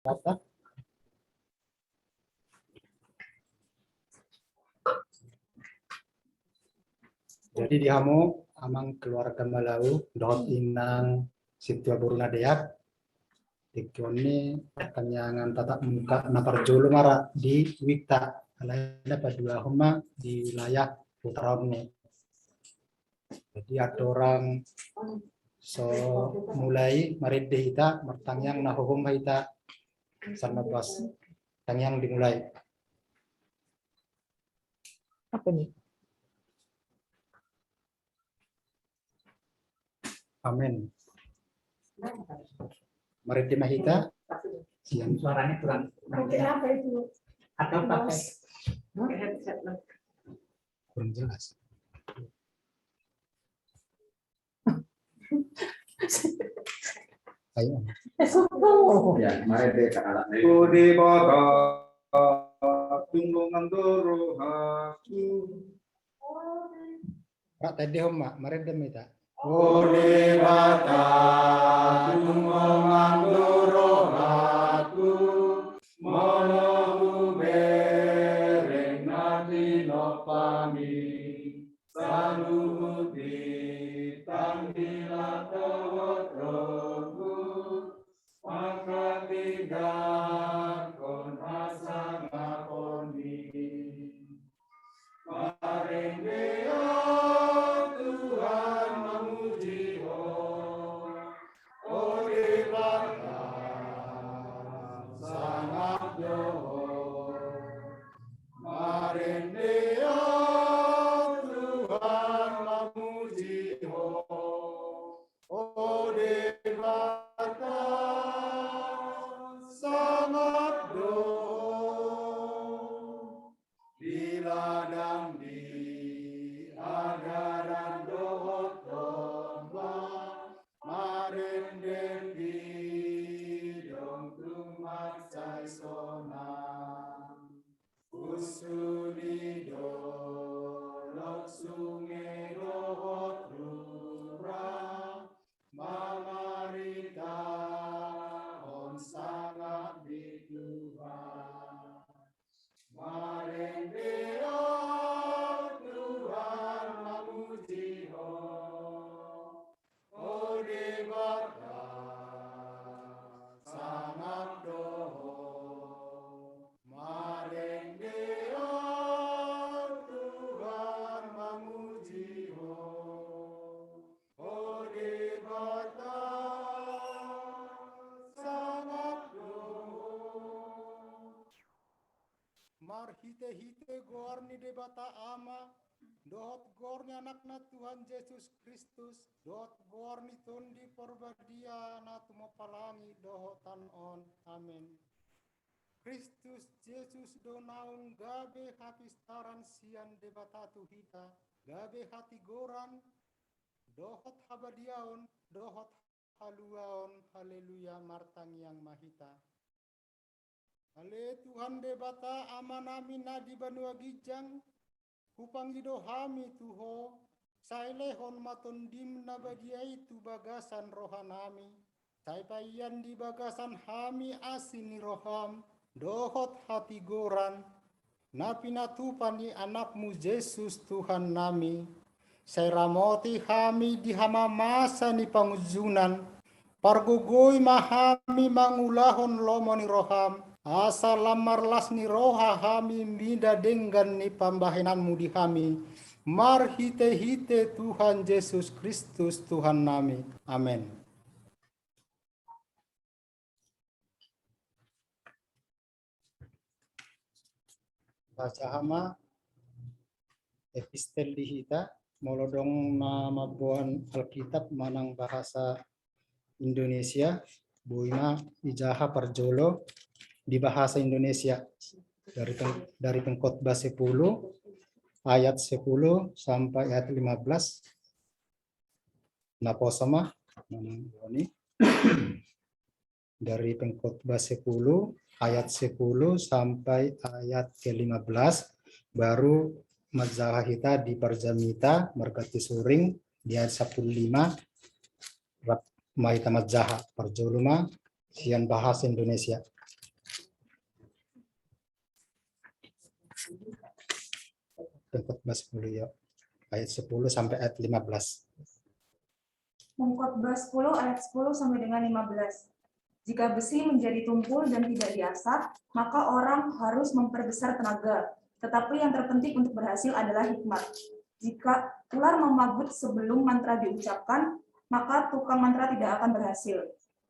Kata. Jadi di hamu amang keluarga Malau dot inang situa buruna deak tikoni kanyangan tatap muka napar julu mara di wita alana padua huma di wilayah Utaramu. Jadi ada orang so mulai maride kita mertangyang nahuhum kita sama bos tangyang dimulai. Apa nih? Amin. Maride mahita Yang suaranya kurang Apa itu? atau pakai Headset lah. kurang jelas. Ayo. Ya, mari deh ke alat. Budi bata tunggungan dorohaku. Rak tadi homa maride mahita. Budi bata tunggungan dorohaku. Monohu bereng nadi nopami. Saluhuti tangdilah towotroku. Maka tidak kon asa ngakoni. Maring dia Tuhan memuji oh dibata sangat doh. Maring dia Tuhan memuji oh dibata sangat doh. Di ladang di agaran dohot domba marin devi dong tumat sai sonang usuni dolok sungai dohot rura mamarita on sangat di Tuhan. Maring dia Tuhan memuji oh dibata sangat doh. Maring dia Tuhan memuji oh dibata sangat doh. Marhite-hite gorni debata ama, dot gorni anakna Tuhan Yesus Kristus, dot gorni tundi porbadia na tumopalangi dohotan on. Amin. Kristus Yesus donaung gabe hapistaran sian debata tuhita, gabe hati goran, dohot habadiaon, dohot haluaon, haleluya martang yang mahita. Ale Tuhan debata amanami nadi banua gijang kupangido hami tuho sailehon matondim nabadia itu bagasan rohanami saipayan di bagasan hami asini roham dohot hati goran napina tupani anakmu Yesus Tuhan nami sairamoti hami di hama masa ni pangujunan pargugoi mahami mangulahon lomoni roham asa lamarlas ni roha hami minda dengan ni pambahinanmu di kami. Marhite-hite Tuhan Yesus Kristus Tuhan nami. Amin. Baca hama epistel dihita molodong nama buan Alkitab manang bahasa Indonesia buina ijaha parjolo di bahasa Indonesia dari pengkhotbah 10 ayat 10 sampai ayat 15 naposama ini dari pengkhotbah 10 ayat 10 sampai ayat ke-15 baru majalah kita di Parjamita Margati Suring di ayat 15 Mahita Majaha Parjoluma sian bahasa Indonesia. Pengkhotbah 10 ya. Ayat 10 sampai ayat 15. Pengkhotbah 10 ayat 10 sampai dengan 15. Jika besi menjadi tumpul dan tidak diasah, maka orang harus memperbesar tenaga. Tetapi yang terpenting untuk berhasil adalah hikmat. Jika ular memagut sebelum mantra diucapkan, maka tukang mantra tidak akan berhasil.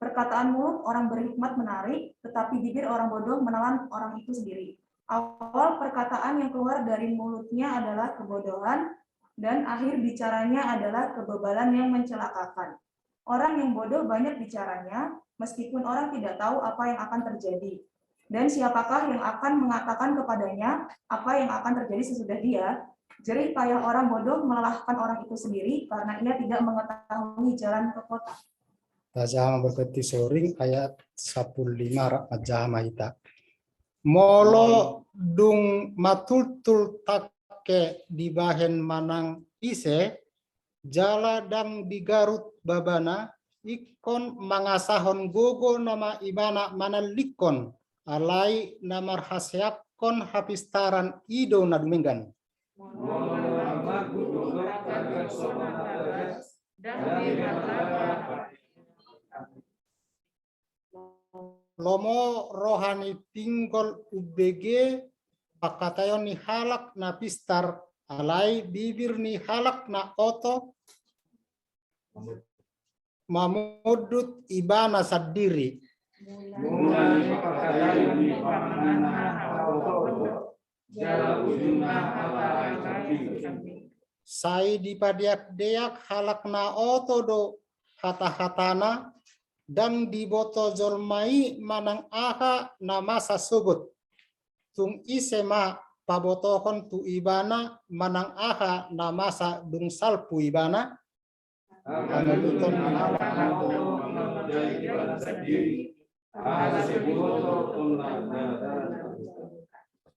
Perkataan mulut orang berhikmat menarik, tetapi bibir orang bodoh menelan orang itu sendiri. Awal perkataan yang keluar dari mulutnya adalah kebodohan, dan akhir bicaranya adalah kebebalan yang mencelakakan. Orang yang bodoh banyak bicaranya, meskipun orang tidak tahu apa yang akan terjadi. Dan siapakah yang akan mengatakan kepadanya apa yang akan terjadi sesudah dia? Jerih payah orang bodoh melelahkan orang itu sendiri karena ia tidak mengetahui jalan ke kota. Tajah berkati soring ayat 15 Majah Mahita. Molo dung matultul take di bahen manang ise, jala dang digarut babana, ikon mangasahon gogo nama ibana manalikon, alai namar hasyakon hapistaran ido naduminggan. Lomo rohani tingkol ubg pakatayon ni halak na pistar alai bibir ni halak na oto mamudut ibana sadiri. Sai dipadiak-diak halak na oto do hata-hatana dan diboto jolmai manang aha na masa subut. Tung isema pabotohon tu ibana manang aha na masa dung salpu ibana.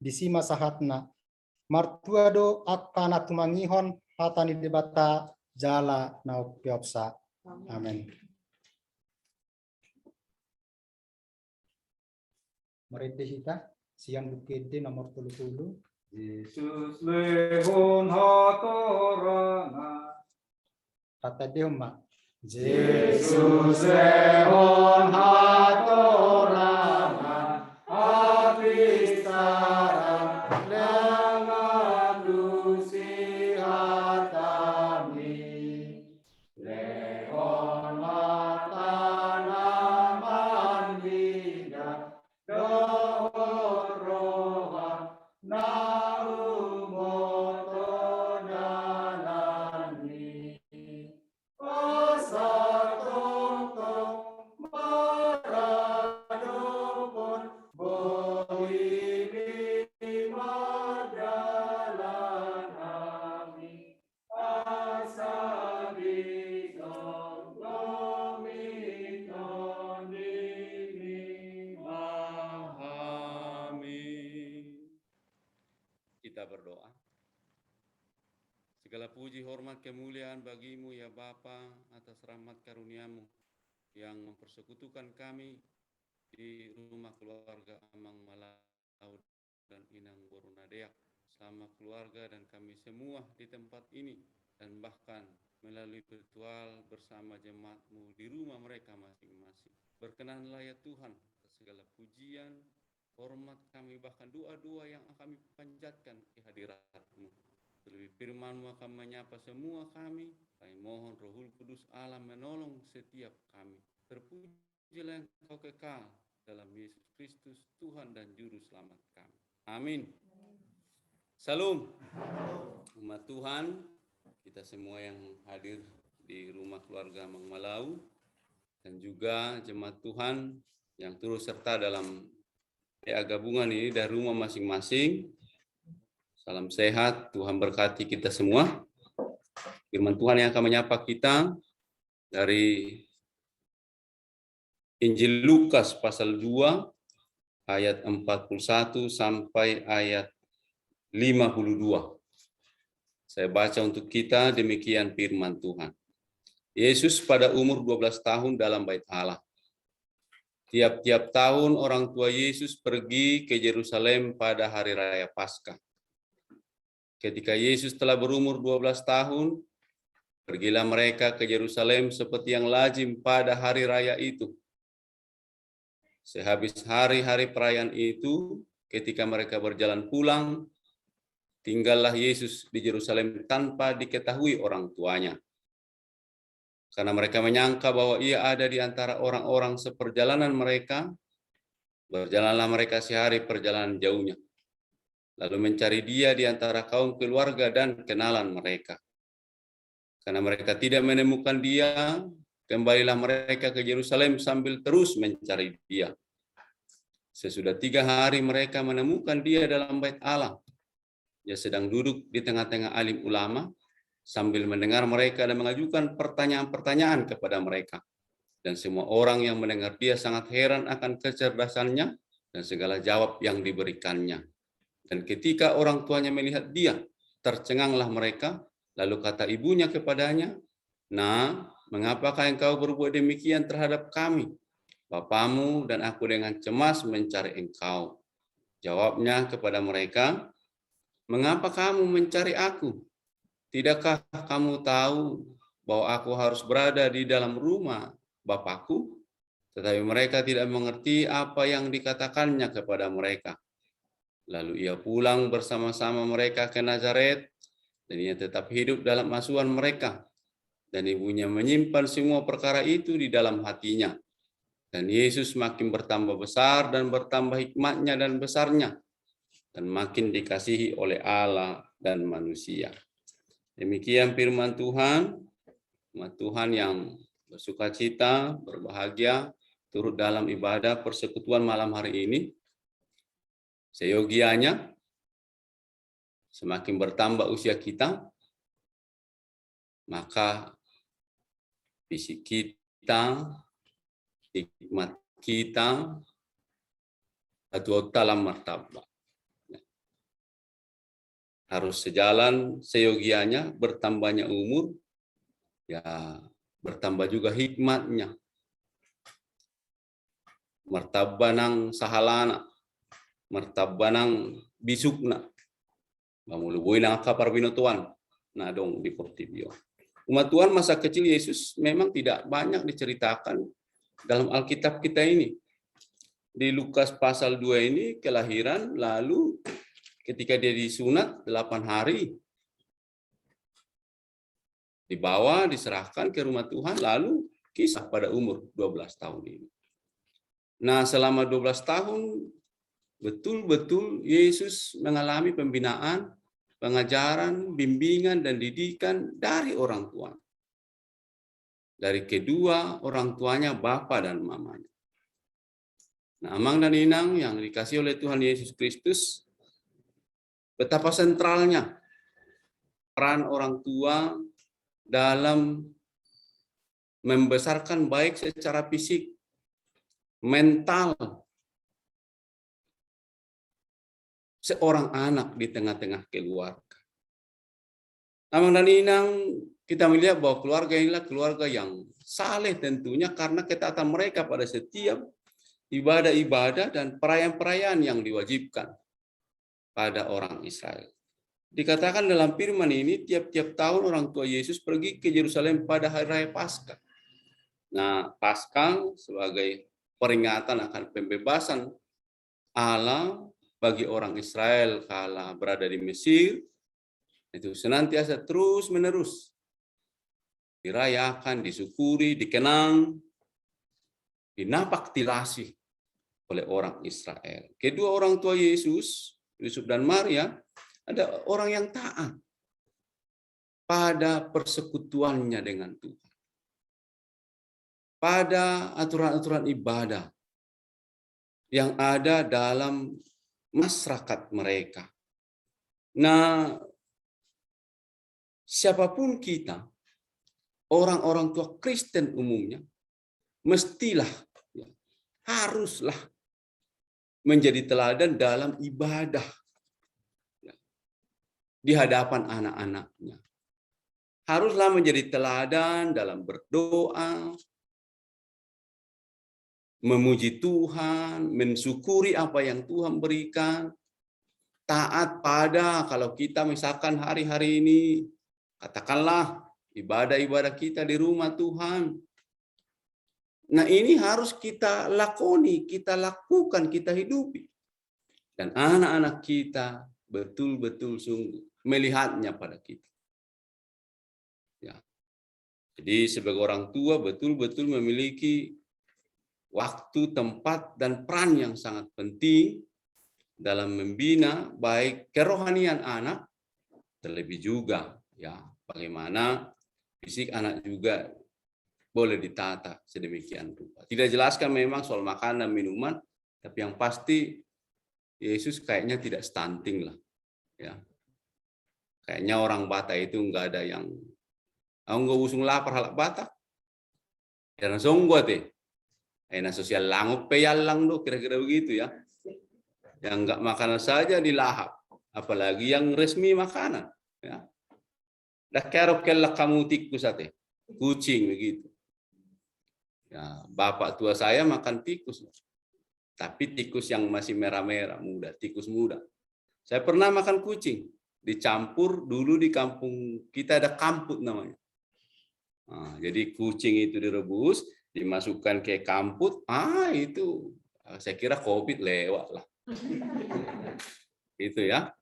Disima sahatna martuado akana tumangihon hatani debata jala naupiopsa. Amin. Mereka kita siang bukede nomor 30. Yesus lehon hatorana. Kata dia mak. Yesus lehon hatorana, apistaran lengan dusi hatami. Lehon hatana mandidan, dohor rohan naumoto danani. Kita berdoa. Segala puji, hormat, kemuliaan bagimu ya Bapa atas rahmat karuniamu yang mempersekutukan kami di rumah keluarga Amang Malau dan Inang Borunadeak sama keluarga dan kami semua di tempat ini dan bahkan melalui virtual bersama jemaatmu di rumah mereka masing-masing. Berkenanlah ya Tuhan atas segala pujian, hormat kami bahkan doa-doa yang kami panjatkan di hadirat-Mu. Lebih firman-Mu akan menyapa semua kami. Kami mohon Rohul Kudus Allah menolong setiap kami. Terpujilah Engkau kekal dalam Yesus Kristus Tuhan dan Juru Selamat kami. Amin. Salam. Umat Tuhan, kita semua yang hadir di rumah keluarga Amang Malau dan juga jemaat Tuhan yang turut serta dalam gabungan ini dari rumah masing-masing. Salam sehat, Tuhan berkati kita semua. Firman Tuhan yang akan menyapa kita dari Injil Lukas pasal 2 ayat 41 sampai ayat 52. Saya baca untuk kita, demikian firman Tuhan. Yesus pada umur 12 tahun dalam bait Allah. Tiap-tiap tahun orang tua Yesus pergi ke Yerusalem pada hari raya Paskah. ketika Yesus telah berumur 12 tahun, pergilah mereka ke Yerusalem seperti yang lazim pada hari raya itu. Sehabis hari-hari perayaan itu, ketika mereka berjalan pulang, tinggallah Yesus di Yerusalem tanpa diketahui orang tuanya. Karena mereka menyangka bahwa ia ada di antara orang-orang seperjalanan mereka, berjalanlah mereka sehari perjalanan jauhnya, lalu mencari dia di antara kaum keluarga dan kenalan mereka. Karena mereka tidak menemukan dia, kembalilah mereka ke Yerusalem sambil terus mencari dia. Sesudah 3 hari mereka menemukan dia dalam bait Allah. Dia sedang duduk di tengah-tengah alim ulama, sambil mendengar mereka dan mengajukan pertanyaan-pertanyaan kepada mereka. Dan semua orang yang mendengar dia sangat heran akan kecerdasannya dan segala jawab yang diberikannya. Dan ketika orang tuanya melihat dia, tercenganglah mereka, lalu kata ibunya kepadanya, "Nah, mengapakah engkau berbuat demikian terhadap kami? Bapamu dan aku dengan cemas mencari engkau." Jawabnya kepada mereka, "Mengapa kamu mencari aku? Tidakkah kamu tahu bahwa aku harus berada di dalam rumah Bapakku?" Tetapi mereka tidak mengerti apa yang dikatakannya kepada mereka. Lalu ia pulang bersama-sama mereka ke Nazaret, dan ia tetap hidup dalam asuhan mereka. Dan ibunya menyimpan semua perkara itu di dalam hatinya. Dan Yesus makin bertambah besar dan bertambah hikmatnya dan besarnya, dan makin dikasihi oleh Allah dan manusia. Demikian firman Tuhan. Umat Tuhan yang bersukacita, berbahagia, turut dalam ibadah persekutuan malam hari ini. Seyogianya, semakin bertambah usia kita, maka fisik kita, hikmat kita, atau dalam martabat. Harus sejalan seyogianya, bertambahnya umur, ya bertambah juga hikmatnya. Martabanang sahalana, martabanang bisukna, mamuluboy lang kapar binutuan, na dong di Portibio. Umat Tuhan, masa kecil Yesus memang tidak banyak diceritakan dalam Alkitab kita ini. Di Lukas pasal 2 ini kelahiran, lalu ketika dia disunat 8 hari, dibawa, diserahkan ke rumah Tuhan, lalu kisah pada umur 12 tahun ini. Nah, selama 12 tahun, betul-betul Yesus mengalami pembinaan, pengajaran, bimbingan, dan didikan dari orang tua. Dari kedua orang tuanya, bapa dan mamanya. Nah, Amang dan Inang yang dikasih oleh Tuhan Yesus Kristus, betapa sentralnya peran orang tua dalam membesarkan baik secara fisik, mental seorang anak di tengah-tengah keluarga. Amang dan Inang, kita melihat bahwa keluarga inilah keluarga yang saleh tentunya karena ketaatan mereka pada setiap ibadah-ibadah dan perayaan-perayaan yang diwajibkan pada orang Israel. Dikatakan dalam firman ini, tiap-tiap tahun orang tua Yesus pergi ke Yerusalem pada hari raya Paskah. Nah, Paskah sebagai peringatan akan pembebasan Allah bagi orang Israel kala berada di Mesir, itu senantiasa terus-menerus dirayakan, disyukuri, dikenang, dinapaktilasi oleh orang Israel. Kedua orang tua Yesus, Yusuf dan Maria, ada orang yang taat pada persekutuannya dengan Tuhan, pada aturan-aturan ibadah yang ada dalam masyarakat mereka. Nah, siapapun kita, orang-orang tua Kristen umumnya, mestilah, haruslah menjadi teladan dalam ibadah di hadapan anak-anaknya. Haruslah menjadi teladan dalam berdoa, memuji Tuhan, mensyukuri apa yang Tuhan berikan, taat pada, kalau kita misalkan hari-hari ini, katakanlah ibadah-ibadah kita di rumah Tuhan. Nah ini harus kita lakoni, kita lakukan, kita hidupi. Dan anak-anak kita betul-betul sungguh melihatnya pada kita. Ya. Jadi sebagai orang tua betul-betul memiliki waktu, tempat, dan peran yang sangat penting dalam membina baik kerohanian anak, terlebih juga ya bagaimana fisik anak juga boleh ditata sedemikian rupa. Tidak jelaskan memang soal makanan, minuman, tapi yang pasti Yesus kayaknya tidak stunting lah. Ya. Kayaknya orang Batak itu enggak ada yang nggak usung lapar halak Batak. Karena songgo teh. Enak sosial langup peyalang do kira-kira begitu ya. Yang enggak makanan saja dilahap, apalagi yang resmi makanan ya. Dah kerok kelak kamu tikus ate. Kucing begitu. Ya, bapak tua saya makan tikus. Tapi tikus yang masih merah-merah, muda, tikus muda. Saya pernah makan kucing, dicampur dulu di kampung kita ada kamput namanya. Nah, jadi kucing itu direbus, dimasukkan ke kamput, itu saya kira COVID lewat lah. Itu ya.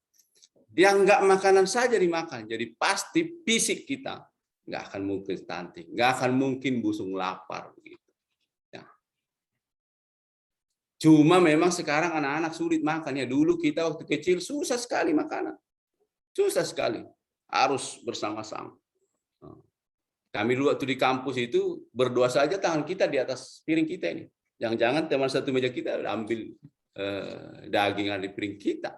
Dia nggak makanan saja dimakan, jadi pasti fisik kita nggak akan mungkin stunting, nggak akan mungkin busung lapar begitu. Ya. Cuma memang sekarang anak-anak sulit makan ya. Dulu kita waktu kecil susah sekali makanan, susah sekali, harus bersama-sama. Kami dulu waktu di kampus itu berdoa saja tangan kita di atas piring kita ini. Jangan-jangan teman satu meja kita ambil daging di piring kita.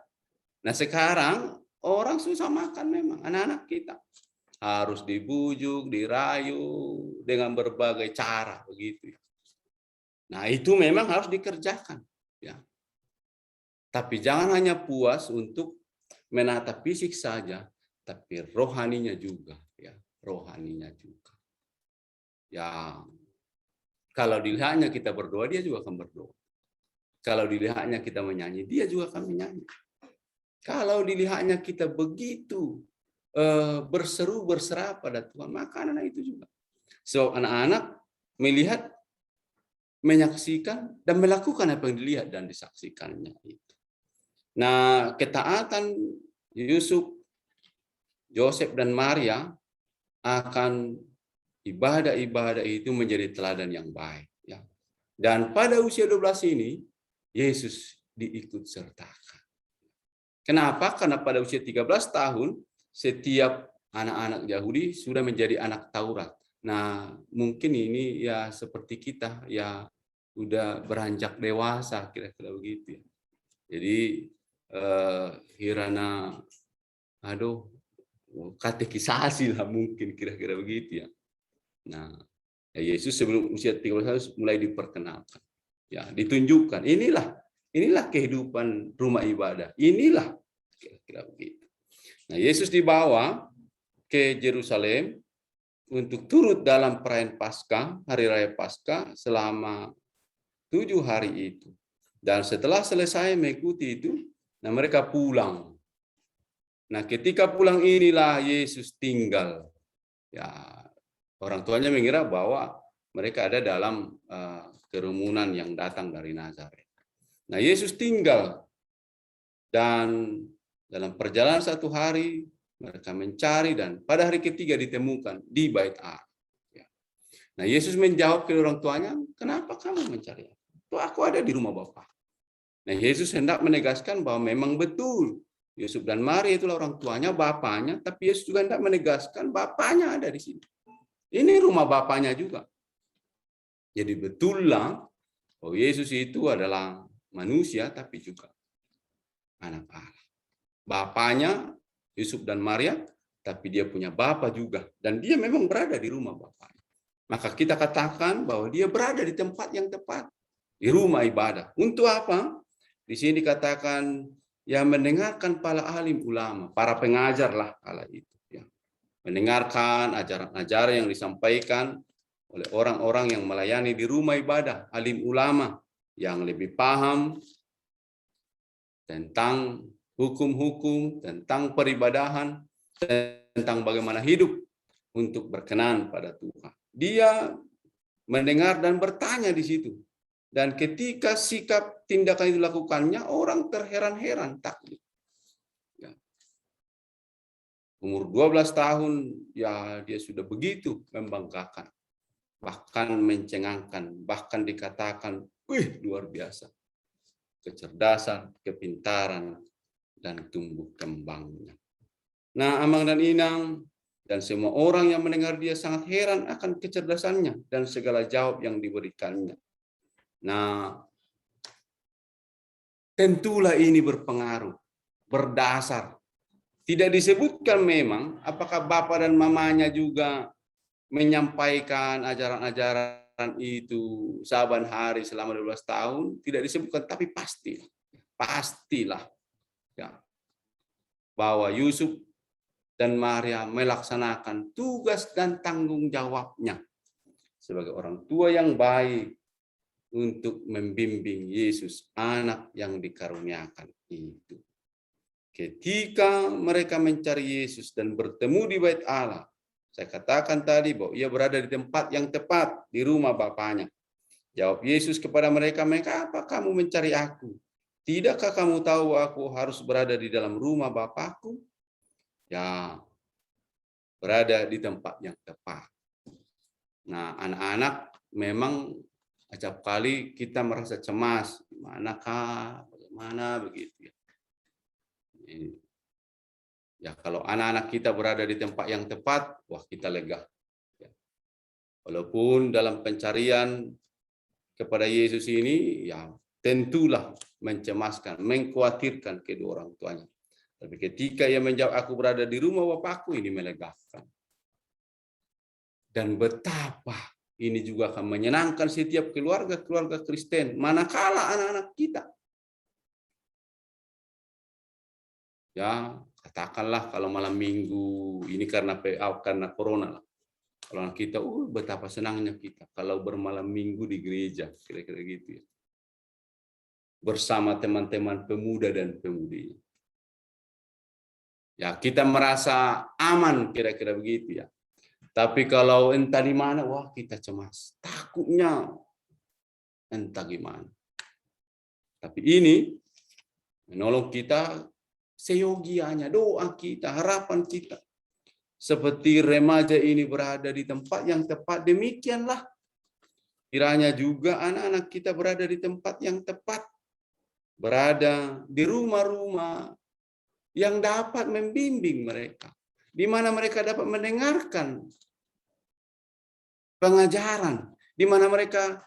Nah sekarang orang susah makan memang, anak-anak kita harus dibujuk, dirayu dengan berbagai cara begitu. Nah itu memang harus dikerjakan, ya. Tapi jangan hanya puas untuk menata fisik saja, tapi rohaninya juga, ya, rohaninya juga. Ya, kalau dilihatnya kita berdoa, dia juga akan berdoa. Kalau dilihatnya kita menyanyi, dia juga akan menyanyi. Kalau dilihatnya kita begitu berseru berserah pada Tuhan, maka anak itu juga. So anak-anak melihat, menyaksikan dan melakukan apa yang dilihat dan disaksikannya itu. Nah, ketaatan Yusuf, Yosef dan Maria akan ibadah-ibadah itu menjadi teladan yang baik, ya. Dan pada usia 12 ini Yesus diikut sertakan. Kenapa? Karena pada usia 13 tahun setiap anak-anak Yahudi sudah menjadi anak Taurat. Nah, mungkin ini ya seperti kita ya udah beranjak dewasa kira-kira begitu ya. Jadi hirana katekisasi lah mungkin kira-kira begitu ya. Nah, Yesus sebelum usia 13 tahun mulai diperkenalkan. Ya, ditunjukkan inilah kehidupan rumah ibadah. Inilah kira-kira begitu. Nah, Yesus dibawa ke Yerusalem untuk turut dalam perayaan Paskah, hari raya Paskah selama 7 hari itu. Dan setelah selesai mengikuti itu, nah mereka pulang. Nah, ketika pulang inilah Yesus tinggal. Ya, orang tuanya mengira bahwa mereka ada dalam kerumunan yang datang dari Nazaret. Nah, Yesus tinggal dan dalam perjalanan 1 hari mereka mencari dan pada hari ketiga ditemukan di Bait Allah. Nah, Yesus menjawab ke orang tuanya, kenapa kamu mencari aku? Tuh, aku ada di rumah Bapa. Nah, Yesus hendak menegaskan bahwa memang betul Yusuf dan Maria itulah orang tuanya, bapaknya, tapi Yesus juga hendak menegaskan bapaknya ada di sini. Ini rumah bapaknya juga. Jadi betullah bahwa Yesus itu adalah manusia tapi juga anak Allah. Bapaknya Yusuf dan Maria, tapi dia punya bapa juga dan dia memang berada di rumah bapaknya. Maka kita katakan bahwa dia berada di tempat yang tepat, di rumah ibadah. Untuk apa? Di sini dikatakan yang mendengarkan para alim ulama, para pengajar lah kala itu, ya. Mendengarkan ajaran-ajaran yang disampaikan oleh orang-orang yang melayani di rumah ibadah, alim ulama yang lebih paham tentang hukum-hukum tentang peribadahan, tentang bagaimana hidup untuk berkenan pada Tuhan. Dia mendengar dan bertanya di situ. Dan ketika sikap tindakan itu dilakukannya, orang terheran-heran, takjub. Ya. Umur 12 tahun, ya dia sudah begitu membanggakan, bahkan mencengangkan, bahkan dikatakan, wih luar biasa. Kecerdasan, kepintaran, dan tumbuh kembangnya. Nah, Amang dan Inang, dan semua orang yang mendengar dia sangat heran akan kecerdasannya dan segala jawab yang diberikannya. Nah, tentulah ini berpengaruh, berdasar. Tidak disebutkan memang apakah bapak dan mamanya juga menyampaikan ajaran-ajaran itu saban hari selama 12 tahun. Tidak disebutkan, tapi pastilah ya, bahwa Yusuf dan Maria melaksanakan tugas dan tanggung jawabnya sebagai orang tua yang baik untuk membimbing Yesus, anak yang dikaruniakan itu. Ketika mereka mencari Yesus dan bertemu di bait Allah, saya katakan tadi bahwa ia berada di tempat yang tepat, di rumah Bapaknya. Jawab Yesus kepada mereka, "Mengapa kamu mencari aku? Tidakkah kamu tahu aku harus berada di dalam rumah Bapakku?" Ya, berada di tempat yang tepat. Nah, anak-anak memang acap kali kita merasa cemas, manakah, bagaimana begitu ya. Ya, kalau anak-anak kita berada di tempat yang tepat, wah kita lega. Ya. Walaupun dalam pencarian kepada Yesus ini, ya tentulah mencemaskan, mengkhawatirkan kedua orang tuanya. Tapi ketika ia menjawab, aku berada di rumah Bapakku, ini melegakan. Dan betapa ini juga akan menyenangkan setiap keluarga-keluarga Kristen, manakala anak-anak kita. Ya, katakanlah kalau malam minggu, ini karena corona lah. Kalau anak kita, betapa senangnya kita kalau bermalam minggu di gereja, kira-kira gitu ya. Bersama teman-teman pemuda dan pemudi. Ya, kita merasa aman, kira-kira begitu ya. Tapi kalau entah di mana, wah kita cemas. Takutnya entah gimana. Tapi ini menolong kita seyogianya, doa kita, harapan kita. Seperti remaja ini berada di tempat yang tepat, demikianlah. Kiranya juga anak-anak kita berada di tempat yang tepat. Berada di rumah-rumah yang dapat membimbing mereka. Di mana mereka dapat mendengarkan pengajaran, di mana mereka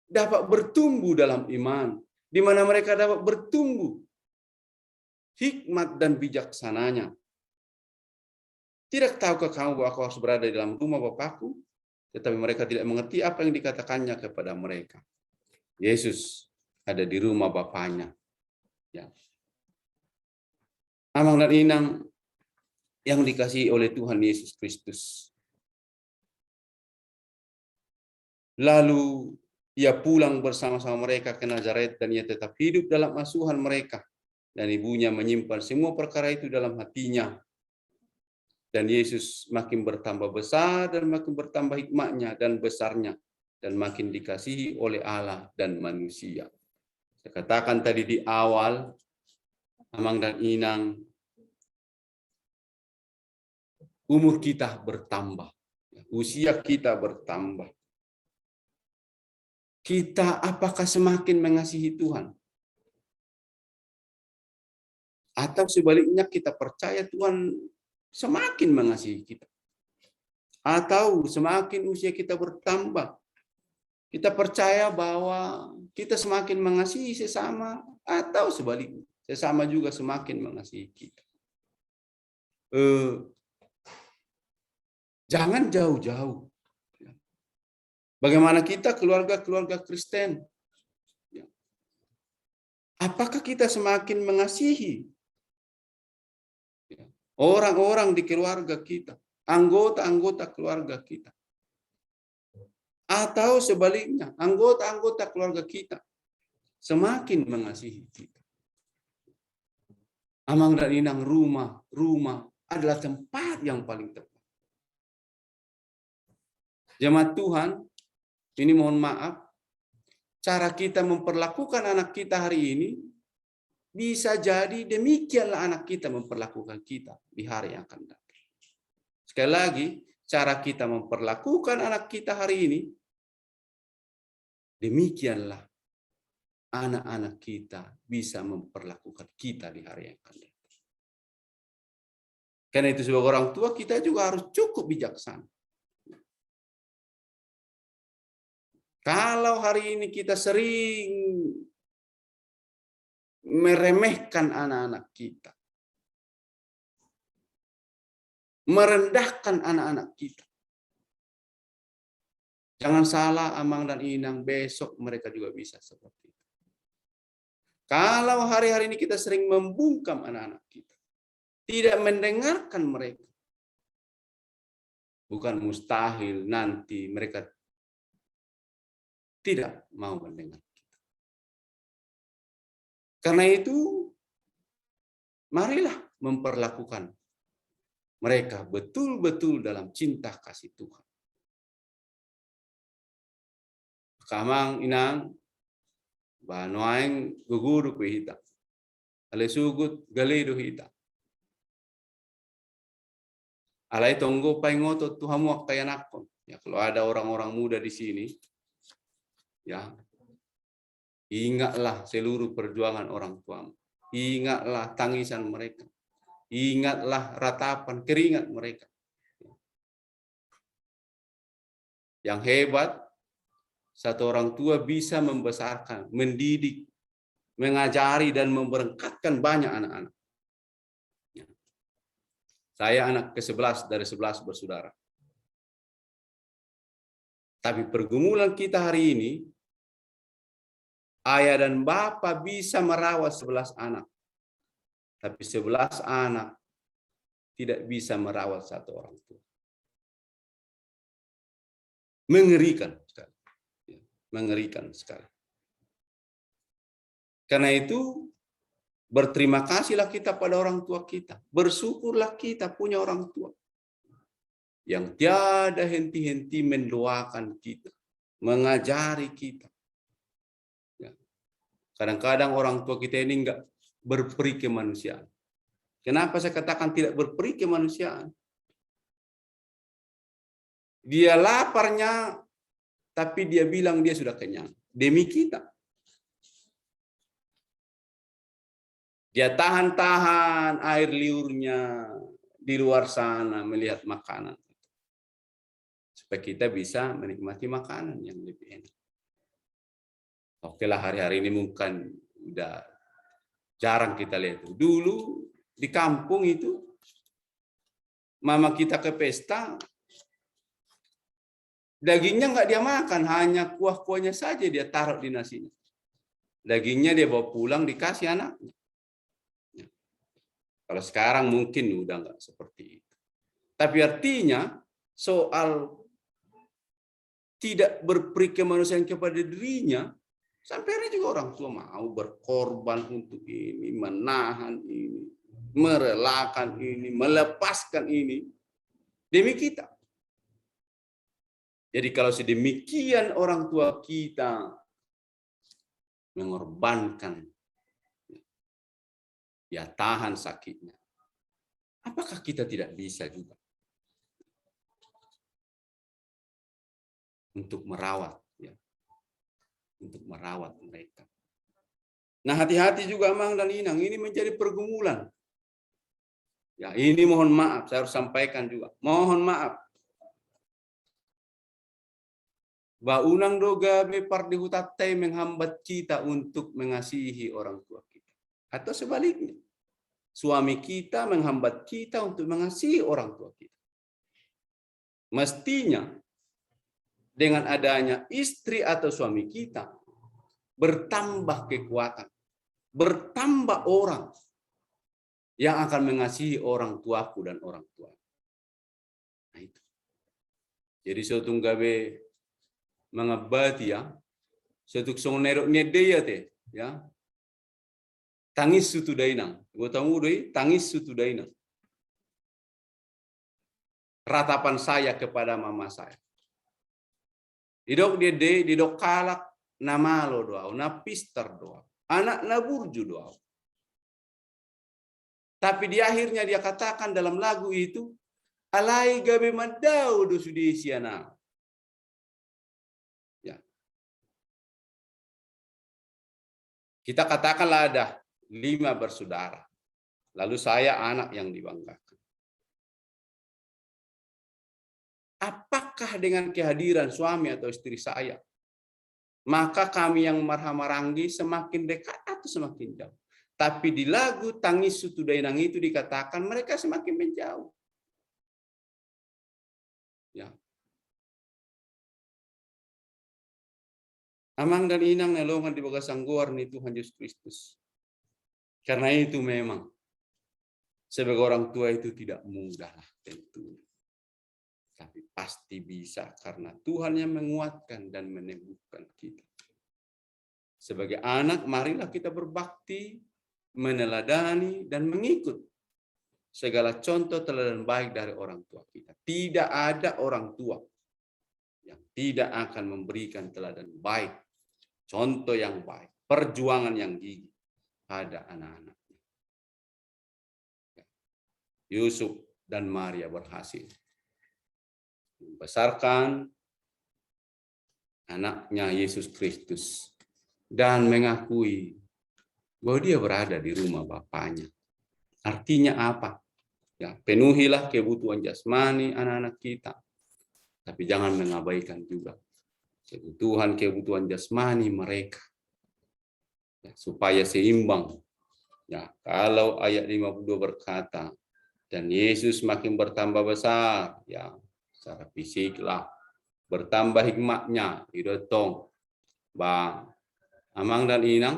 dapat bertumbuh dalam iman, di mana mereka dapat bertumbuh hikmat dan bijaksananya. Tidak tahukah kamu bahwa aku harus berada di dalam rumah Bapakku? Tetapi mereka tidak mengerti apa yang dikatakannya kepada mereka. Yesus ada di rumah Bapaknya. Ya. Amang dan Inang yang dikasihi oleh Tuhan Yesus Kristus. Lalu ia pulang bersama-sama mereka ke Nazaret dan ia tetap hidup dalam asuhan mereka. Dan ibunya menyimpan semua perkara itu dalam hatinya. Dan Yesus makin bertambah besar dan makin bertambah hikmatnya dan besarnya. Dan makin dikasihi oleh Allah dan manusia. Saya katakan tadi di awal, Amang dan Inang, umur kita bertambah. Usia kita bertambah. Kita apakah semakin mengasihi Tuhan? Atau sebaliknya kita percaya Tuhan semakin mengasihi kita? Atau semakin usia kita bertambah, kita percaya bahwa kita semakin mengasihi sesama, atau sebaliknya, sesama juga semakin mengasihi kita? Jangan jauh-jauh. Bagaimana kita keluarga-keluarga Kristen? Apakah kita semakin mengasihi orang-orang di keluarga kita, anggota-anggota keluarga kita? Atau sebaliknya, anggota-anggota keluarga kita semakin mengasihi kita? Amang dan inang, rumah adalah tempat yang paling tepat. Jemaat Tuhan, ini mohon maaf, cara kita memperlakukan anak kita hari ini bisa jadi demikianlah anak kita memperlakukan kita di hari yang akan datang. Sekali lagi, cara kita memperlakukan anak kita hari ini, demikianlah anak-anak kita bisa memperlakukan kita di hari yang akan datang. Karena itu sebagai orang tua kita juga harus cukup bijaksana. Kalau hari ini kita sering meremehkan anak-anak kita, merendahkan anak-anak kita, jangan salah amang dan inang, besok mereka juga bisa seperti itu. Kalau hari-hari ini kita sering membungkam anak-anak kita, tidak mendengarkan mereka, bukan mustahil nanti mereka tidak mau mendengar kita. Karena itu, marilah memperlakukan mereka betul-betul dalam cinta kasih Tuhan. Kamang inang, banoaing guguru kuhita, ale sugut galedo hita. Alai tonggo paingoto tuhamu kayanakon. Ya, kalau ada orang-orang muda di sini, ya, ingatlah seluruh perjuangan orang tuamu. Ingatlah tangisan mereka. Ingatlah ratapan keringat mereka. Yang hebat, satu orang tua bisa membesarkan, mendidik, mengajari, dan memberkatkan banyak anak-anak. Saya anak ke-11 dari 11 bersaudara. Tapi pergumulan kita hari ini, ayah dan bapak bisa merawat 11 anak. Tapi 11 anak tidak bisa merawat satu orang tua. Mengerikan sekali. Mengerikan sekali. Karena itu, berterima kasihlah kita pada orang tua kita. Bersyukurlah kita punya orang tua yang tiada henti-henti mendoakan kita, mengajari kita. Kadang-kadang orang tua kita ini enggak berperi kemanusiaan. Kenapa saya katakan tidak berperi kemanusiaan? Dia laparnya, tapi dia bilang dia sudah kenyang. Demi kita. Dia tahan-tahan air liurnya di luar sana melihat makanan. Supaya kita bisa menikmati makanan yang lebih enak. Oke lah, hari-hari ini mungkin udah jarang kita lihat. Dulu di kampung itu, mama kita ke pesta, dagingnya nggak dia makan, hanya kuah-kuahnya saja dia taruh di nasinya. Dagingnya dia bawa pulang dikasih anaknya. Kalau sekarang mungkin udah nggak seperti itu. Tapi artinya soal tidak berperi kemanusiaan kepada dirinya, sampai hari juga orang tua mau berkorban untuk ini, menahan ini, merelakan ini, melepaskan ini demi kita. Jadi kalau sedemikian orang tua kita mengorbankan, ya tahan sakitnya, apakah kita tidak bisa juga untuk merawat, ya, untuk merawat mereka? Nah, hati-hati juga amang dan inang, ini menjadi pergumulan. Ya, ini mohon maaf, saya harus sampaikan juga. Mohon maaf. Baunang doga bepar dihutate menghambat kita untuk mengasihi orang tua kita. Atau sebaliknya, suami kita menghambat kita untuk mengasihi orang tua kita. Mestinya, dengan adanya istri atau suami kita, bertambah kekuatan, bertambah orang yang akan mengasihi orang tuaku dan orang tua. Nah itu. Jadi suatu gawe mengabati ya, suatu song nerok dia teh, ya. Tangis sutu dainang. Gue tahu doi, tangis sutu dainang. Ratapan saya kepada mama saya. Didok dede, didok kalak, nama lo doa, na pister doa, anak na burju doa. Tapi di akhirnya dia katakan dalam lagu itu, alai gabe madau do sudisiana. Ya. Kita katakanlah ada 5 bersaudara. Lalu saya anak yang dibanggakan. Apakah dengan kehadiran suami atau istri saya, maka kami yang marhamaranggi semakin dekat atau semakin jauh? Tapi di lagu Tangis Sutu Dainang itu dikatakan mereka semakin menjauh. Ya. Amang dan inang nelongan di bagasang guar ni Tuhan Yesus Kristus. Karena itu memang sebagai orang tua itu tidak mudah tentu. Tapi pasti bisa karena Tuhan yang menguatkan dan meneguhkan kita. Sebagai anak, marilah kita berbakti, meneladani, dan mengikut segala contoh teladan baik dari orang tua kita. Tidak ada orang tua yang tidak akan memberikan teladan baik, contoh yang baik, perjuangan yang gigih pada anak-anaknya. Yusuf dan Maria berhasil membesarkan anaknya Yesus Kristus dan mengakui bahwa dia berada di rumah Bapaknya. Artinya apa? Ya, penuhilah kebutuhan jasmani anak-anak kita, tapi jangan mengabaikan juga kebutuhan jasmani mereka, ya, supaya seimbang. Ya, kalau ayat 52 berkata, dan Yesus makin bertambah besar, ya, secara fisik lah, bertambah hikmatnya, idotong, bang, amang dan inang,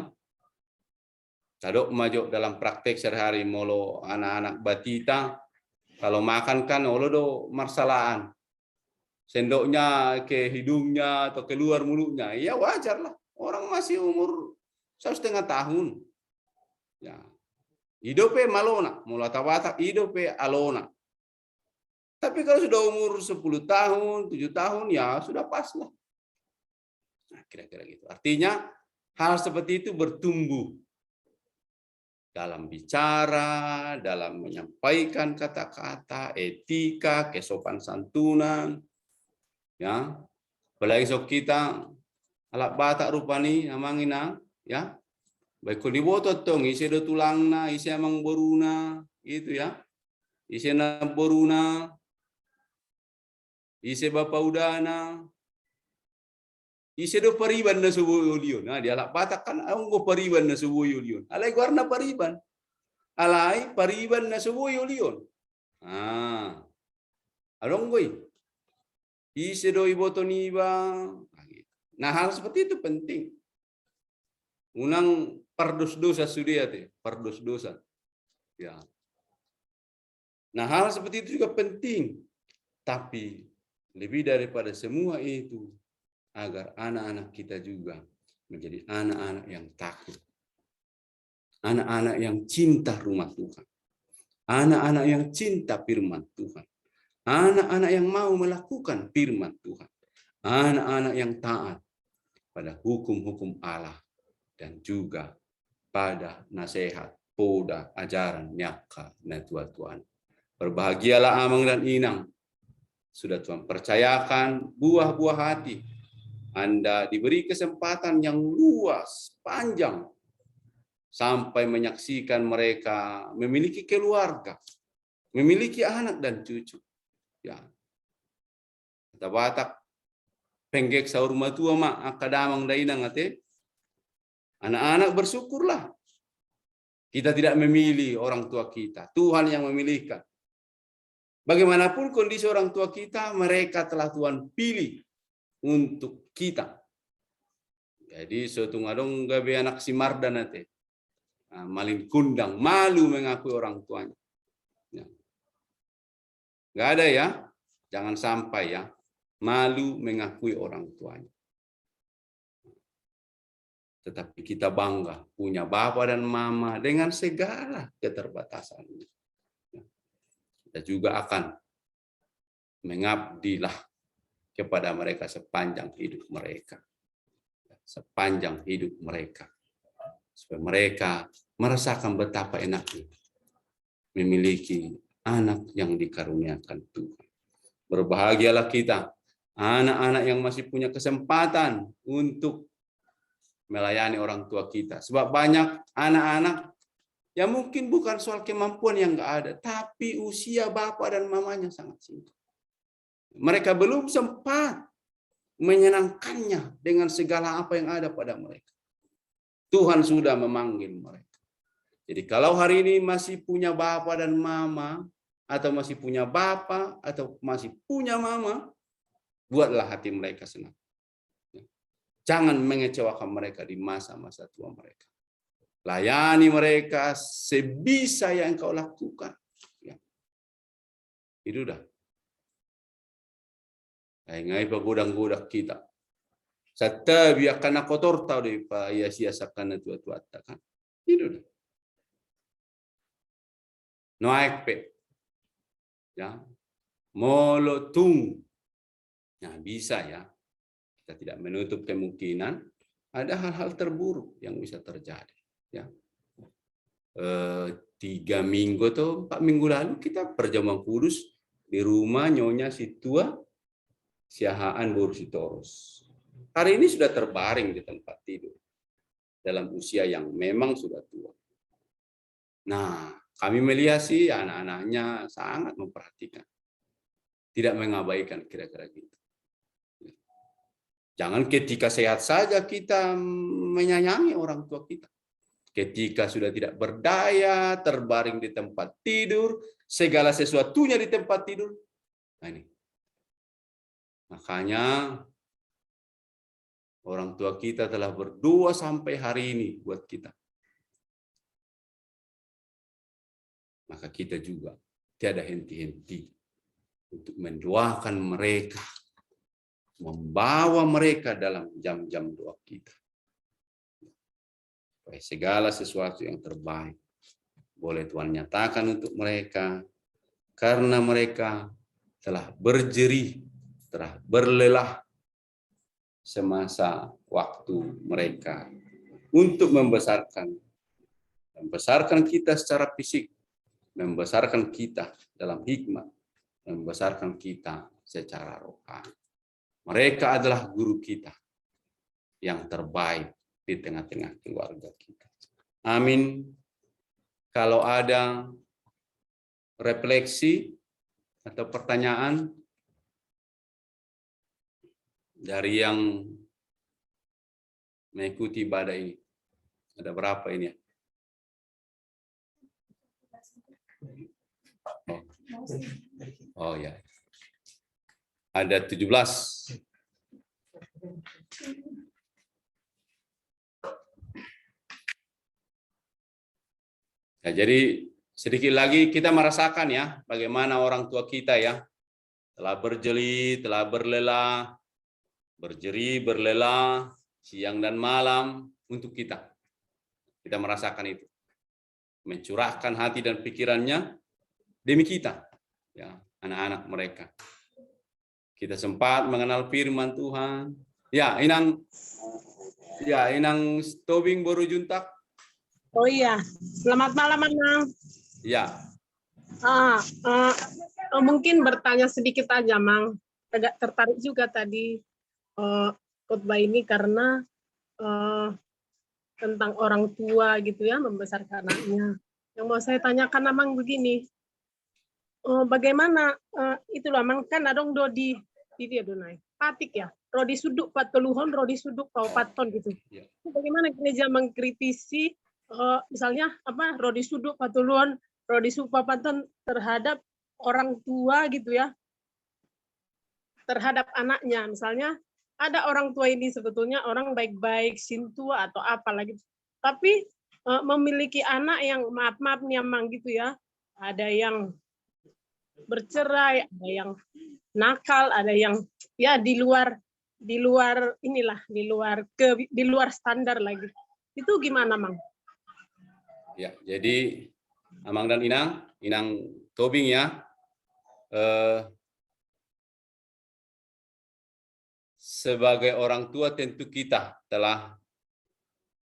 cadok maju dalam praktek sehari-hari molo anak-anak batita, kalau makan kan olo do marsalahan, sendoknya ke hidungnya atau keluar mulutnya, ya wajar lah, orang masih umur 1,5 tahun, ya, hidupe malona, mula tawata hidupe alona. Tapi kalau sudah umur 10 tahun, 7 tahun, ya sudah pas lah. Nah, kira-kira gitu. Artinya, hal seperti itu bertumbuh dalam bicara, dalam menyampaikan kata-kata, etika, kesopan santunan. Ya, apalagi sok kita, alak batak rupani, amangina, ya. Baik kalau dibotot tong, isi do tulangna, isi amang boruna, gitu ya. Isi na boruna, ise bapa udana, ise do pariban na subuh yulion. Nah, dia alak batak kan ang go pariban na subuh yulion. Alay guarna pariban. Alay pariban na subuh yulion. Ah. Along goy. Ise do iboto niba. Nah, hal seperti itu penting. Unang pardus dosa sudiate, pardus dosa. Ya. Nah, hal seperti itu juga penting. Tapi lebih daripada semua itu, agar anak-anak kita juga menjadi anak-anak yang takut. Anak-anak yang cinta rumah Tuhan. Anak-anak yang cinta firman Tuhan. Anak-anak yang mau melakukan firman Tuhan. Anak-anak yang taat pada hukum-hukum Allah. Dan juga pada nasihat, poda, ajaran, nyaka, na Tuhan. Berbahagialah amang dan inang. Sudah Tuhan percayakan buah-buah hati. Anda diberi kesempatan yang luas, panjang. Sampai menyaksikan mereka memiliki keluarga. Memiliki anak dan cucu. Ya. Kata Batak, penggek sahur matua mak akadamang dainang ate. Anak-anak bersyukurlah. Kita tidak memilih orang tua kita. Tuhan yang memilihkan. Bagaimanapun kondisi orang tua kita, mereka telah Tuhan pilih untuk kita. Jadi suatu ngadong gabe anak si Mardan nanti, malin kundang, malu mengakui orang tuanya. Ya. Gak ada ya, jangan sampai ya, malu mengakui orang tuanya. Tetapi kita bangga punya bapa dan mama dengan segala keterbatasannya. Kita juga akan mengabdilah kepada mereka sepanjang hidup mereka. Sepanjang hidup mereka. Supaya mereka merasakan betapa enaknya memiliki anak yang dikaruniakan Tuhan. Berbahagialah kita, anak-anak yang masih punya kesempatan untuk melayani orang tua kita. Sebab banyak anak-anak yang mungkin bukan soal kemampuan yang enggak ada, tapi usia bapak dan mamanya sangat singkat. Mereka belum sempat menyenangkannya dengan segala apa yang ada pada mereka. Tuhan sudah memanggil mereka. Jadi kalau hari ini masih punya bapak dan mama, atau masih punya bapak, atau masih punya mama, buatlah hati mereka senang. Jangan mengecewakan mereka di masa-masa tua mereka. Layani mereka sebisa yang engkau lakukan. Ya. Itu dah. Ngai pagodang-godak kita. Sata biarkan kotor tahu deh pa ia siasakan tua-tua kan. Itu dah. Noaik pe. Ya. Molotung. Nah, bisa ya. Kita tidak menutup kemungkinan ada hal-hal terburuk yang bisa terjadi. Ya, 3 minggu atau 4 minggu lalu kita perjamuan kudus di rumah Nyonya Situa Siahaan Borsitoros. Hari ini sudah terbaring di tempat tidur dalam usia yang memang sudah tua. Nah, kami melihat sih anak-anaknya sangat memperhatikan, tidak mengabaikan kira-kira gitu. Jangan ketika sehat saja kita menyayangi orang tua kita. Ketika sudah tidak berdaya, terbaring di tempat tidur, segala sesuatunya di tempat tidur. Nah ini. Makanya orang tua kita telah berdoa sampai hari ini buat kita. Maka kita juga tiada henti-henti untuk mendoakan mereka. Membawa mereka dalam jam-jam doa kita. Supaya segala sesuatu yang terbaik boleh Tuhan nyatakan untuk mereka. Karena mereka telah berjerih, telah berlelah semasa waktu mereka untuk membesarkan kita secara fisik, membesarkan kita dalam hikmat, membesarkan kita secara rohani. Mereka adalah guru kita yang terbaik di tengah-tengah keluarga kita. Amin. Kalau ada refleksi atau pertanyaan dari yang mengikuti ibadah ini, ada berapa ini? Oh ya. Ada 17. Ya, jadi sedikit lagi kita merasakan ya bagaimana orang tua kita ya telah berjeli, telah berlelah, berjeri, berlelah siang dan malam untuk kita. Kita merasakan itu. Mencurahkan hati dan pikirannya demi kita, ya, anak-anak mereka. Kita sempat mengenal firman Tuhan. Ya, Inang Tobing baru juntak. Oh iya, selamat malam Anang. Ya. Mungkin bertanya sedikit aja, Mang. Agak tertarik juga tadi khotbah ini karena tentang orang tua gitu ya, membesarkan anaknya. Yang mau saya tanyakan Amang begini, bagaimana itulah Mang kan adong do di dia donai patik ya, rodi suduk pateluhon, rodi suduk paupaton gitu. Ya. Bagaimana gereja mengkritisi misalnya apa rodi suduk pateluhon, rodi suduk paupaton terhadap orang tua gitu ya, terhadap anaknya. Misalnya ada orang tua ini sebetulnya orang baik-baik, sintua atau apa lagi, tapi memiliki anak yang maaf-maaf nih Mang gitu ya, ada yang bercerai, ada yang nakal, ada yang ya di luar di luar inilah, di luar standar lagi. Itu gimana, Mang? Ya, jadi Amang dan Inang Tobing ya. Sebagai orang tua tentu kita telah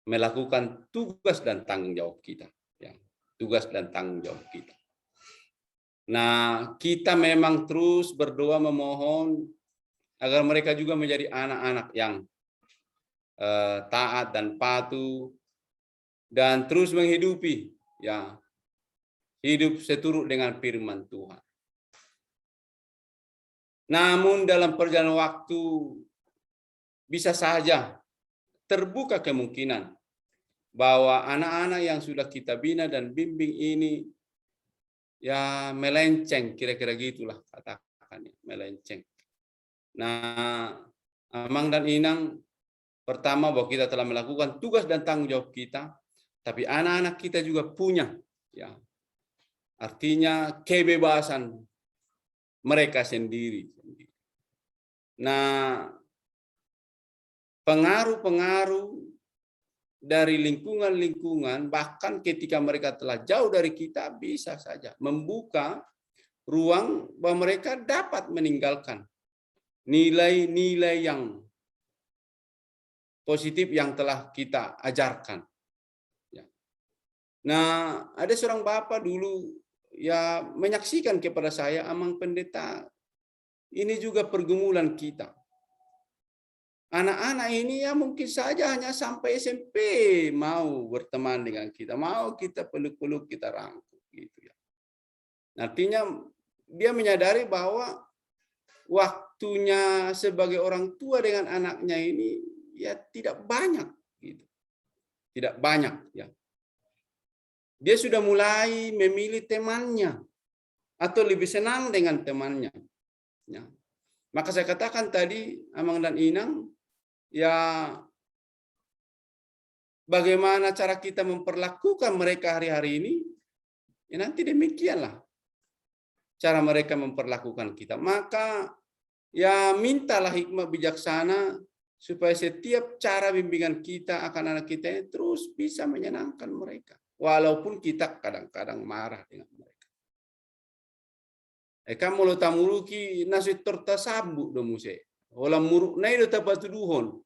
melakukan tugas dan tanggung jawab kita. Ya, tugas dan tanggung jawab kita. Nah, kita memang terus berdoa memohon agar mereka juga menjadi anak-anak yang taat dan patuh dan terus menghidupi ya hidup seturut dengan firman Tuhan. Namun dalam perjalanan waktu bisa saja terbuka kemungkinan bahwa anak-anak yang sudah kita bina dan bimbing ini ya melenceng, kira-kira gitulah katakannya, melenceng. Nah, Amang dan Inang, pertama bahwa kita telah melakukan tugas dan tanggung jawab kita, tapi anak-anak kita juga punya, ya, artinya kebebasan mereka sendiri. Nah, pengaruh-pengaruh dari lingkungan-lingkungan, bahkan ketika mereka telah jauh dari kita, bisa saja membuka ruang bahwa mereka dapat meninggalkan nilai-nilai yang positif yang telah kita ajarkan. Ya. Nah, ada seorang bapak dulu ya menyaksikan kepada saya, Amang Pendeta, ini juga pergumulan kita. Anak-anak ini ya mungkin saja hanya sampai SMP mau berteman dengan kita, mau kita peluk-peluk, kita rangkul gitu ya. Artinya dia menyadari bahwa waktunya sebagai orang tua dengan anaknya ini ya tidak banyak gitu. Tidak banyak ya. Dia sudah mulai memilih temannya atau lebih senang dengan temannya. Ya. Maka saya katakan tadi, Amang dan Inang, ya bagaimana cara kita memperlakukan mereka hari-hari ini, ya nanti demikianlah cara mereka memperlakukan kita. Maka ya mintalah hikmah bijaksana supaya setiap cara bimbingan kita akan anak kita ini terus bisa menyenangkan mereka. Walaupun kita kadang-kadang marah dengan mereka. Kamu lo tamuruki nasi torta sabu do muse. Olah muruk nai do tapatuduhon.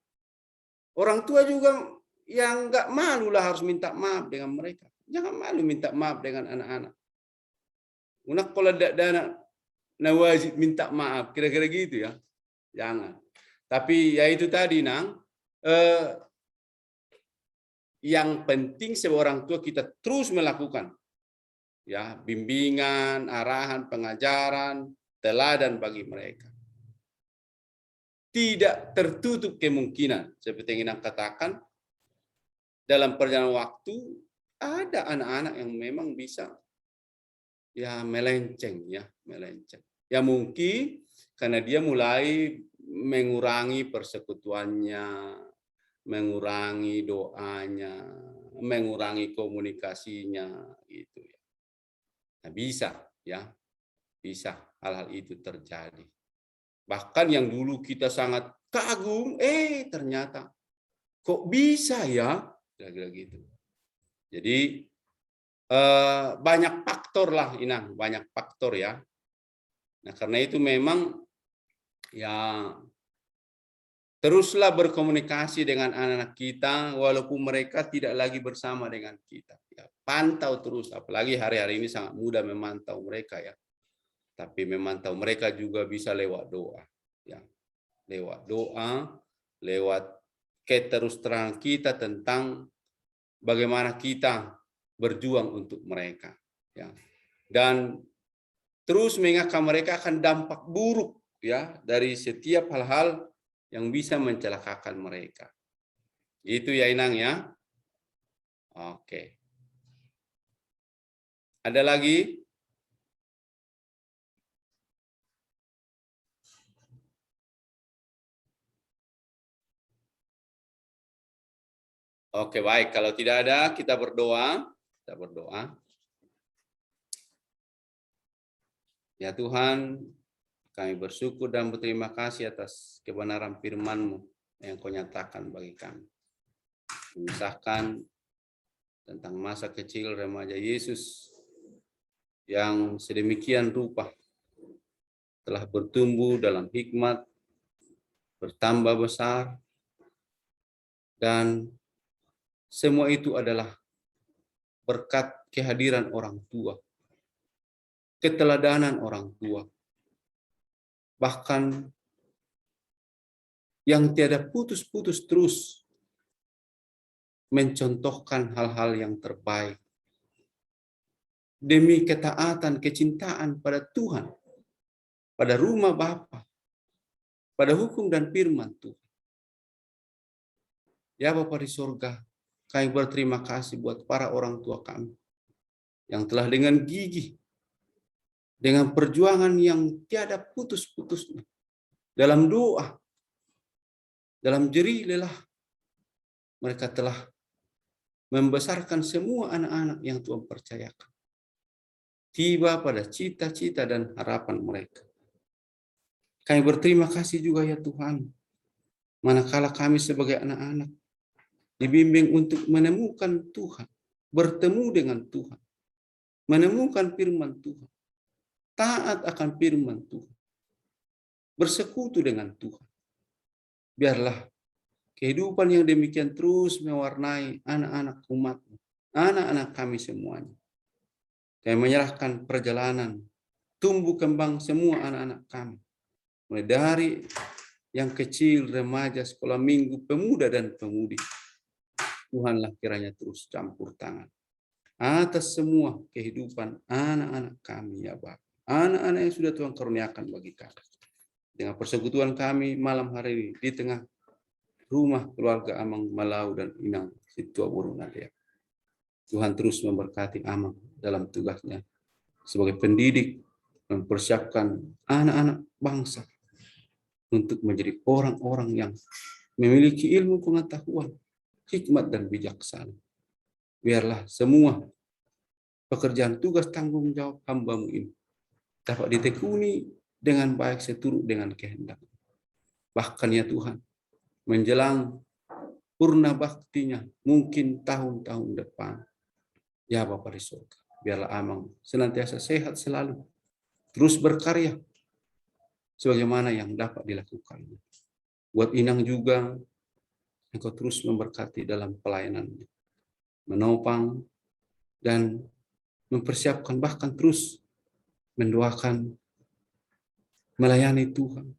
Orang tua juga yang nggak malu lah harus minta maaf dengan mereka. Jangan malu minta maaf dengan anak-anak. Unak kalau dana wajib minta maaf, kira-kira gitu ya. Jangan. Tapi ya itu tadi Nang, yang penting sebagai orang tua kita terus melakukan ya bimbingan, arahan, pengajaran, teladan bagi mereka. Tidak tertutup kemungkinan seperti yang Inang katakan dalam perjalanan waktu ada anak-anak yang memang bisa ya melenceng ya, melenceng. Ya mungkin karena dia mulai mengurangi persekutuannya, mengurangi doanya, mengurangi komunikasinya gitu ya. Nah, bisa ya. Bisa hal-hal itu terjadi. Bahkan yang dulu kita sangat kagum, ternyata kok bisa ya, kira-kira gitu. Jadi banyak faktor lah, Inang, banyak faktor ya. Nah, karena itu memang ya teruslah berkomunikasi dengan anak-anak kita walaupun mereka tidak lagi bersama dengan kita. Ya, pantau terus, apalagi hari-hari ini sangat mudah memantau mereka ya. Tapi memantau mereka juga bisa lewat doa, ya, lewat doa, lewat keterus terang kita tentang bagaimana kita berjuang untuk mereka, ya, dan terus mengingatkan mereka akan dampak buruk, ya, dari setiap hal-hal yang bisa mencelakakan mereka. Itu ya Inang ya. Oke. Ada lagi? Oke, baik. Kalau tidak ada, kita berdoa. Kita berdoa. Ya Tuhan, Kami bersyukur dan berterima kasih atas kebenaran firman-Mu yang Kau nyatakan bagi kami. Memisahkan tentang masa kecil remaja Yesus yang sedemikian rupa telah bertumbuh dalam hikmat, bertambah besar, dan semua itu adalah berkat kehadiran orang tua, keteladanan orang tua, bahkan yang tiada putus-putus terus mencontohkan hal-hal yang terbaik demi ketaatan, kecintaan pada Tuhan, pada rumah Bapa, pada hukum dan firman Tuhan. Ya Bapa di surga, kami berterima kasih buat para orang tua kami yang telah dengan gigih, dengan perjuangan yang tiada putus-putusnya, dalam doa, dalam jerih lelah, mereka telah membesarkan semua anak-anak yang Tuhan percayakan. Tiba pada cita-cita dan harapan mereka. Kami berterima kasih juga ya Tuhan, manakala kami sebagai anak-anak dibimbing untuk menemukan Tuhan, bertemu dengan Tuhan, menemukan firman Tuhan, taat akan firman Tuhan, bersekutu dengan Tuhan. Biarlah kehidupan yang demikian terus mewarnai anak-anak umat-Mu, anak-anak kami semuanya. Kami menyerahkan perjalanan tumbuh kembang semua anak-anak kami, mulai dari yang kecil, remaja, sekolah minggu, pemuda dan pemudi. Tuhanlah kiranya terus campur tangan atas semua kehidupan anak-anak kami ya Bapa. Anak-anak yang sudah Tuhan karuniakan bagi kami. Dengan persekutuan kami malam hari ini di tengah rumah keluarga Amang Malau dan Inang Situa Boruna Deak. Tuhan terus memberkati Amang dalam tugasnya sebagai pendidik, mempersiapkan anak-anak bangsa untuk menjadi orang-orang yang memiliki ilmu pengetahuan, hikmat dan bijaksana. Biarlah semua pekerjaan tugas tanggung jawab hamba-Mu ini dapat ditekuni dengan baik seturut dengan kehendak. Bahkan ya Tuhan, menjelang purna baktinya mungkin tahun-tahun depan, ya Bapa di surga, biarlah Amang senantiasa sehat selalu, terus berkarya sebagaimana yang dapat dilakukan. Buat Inang juga, Engkau terus memberkati dalam pelayanannya, menopang dan mempersiapkan, bahkan terus mendoakan, melayani Tuhan,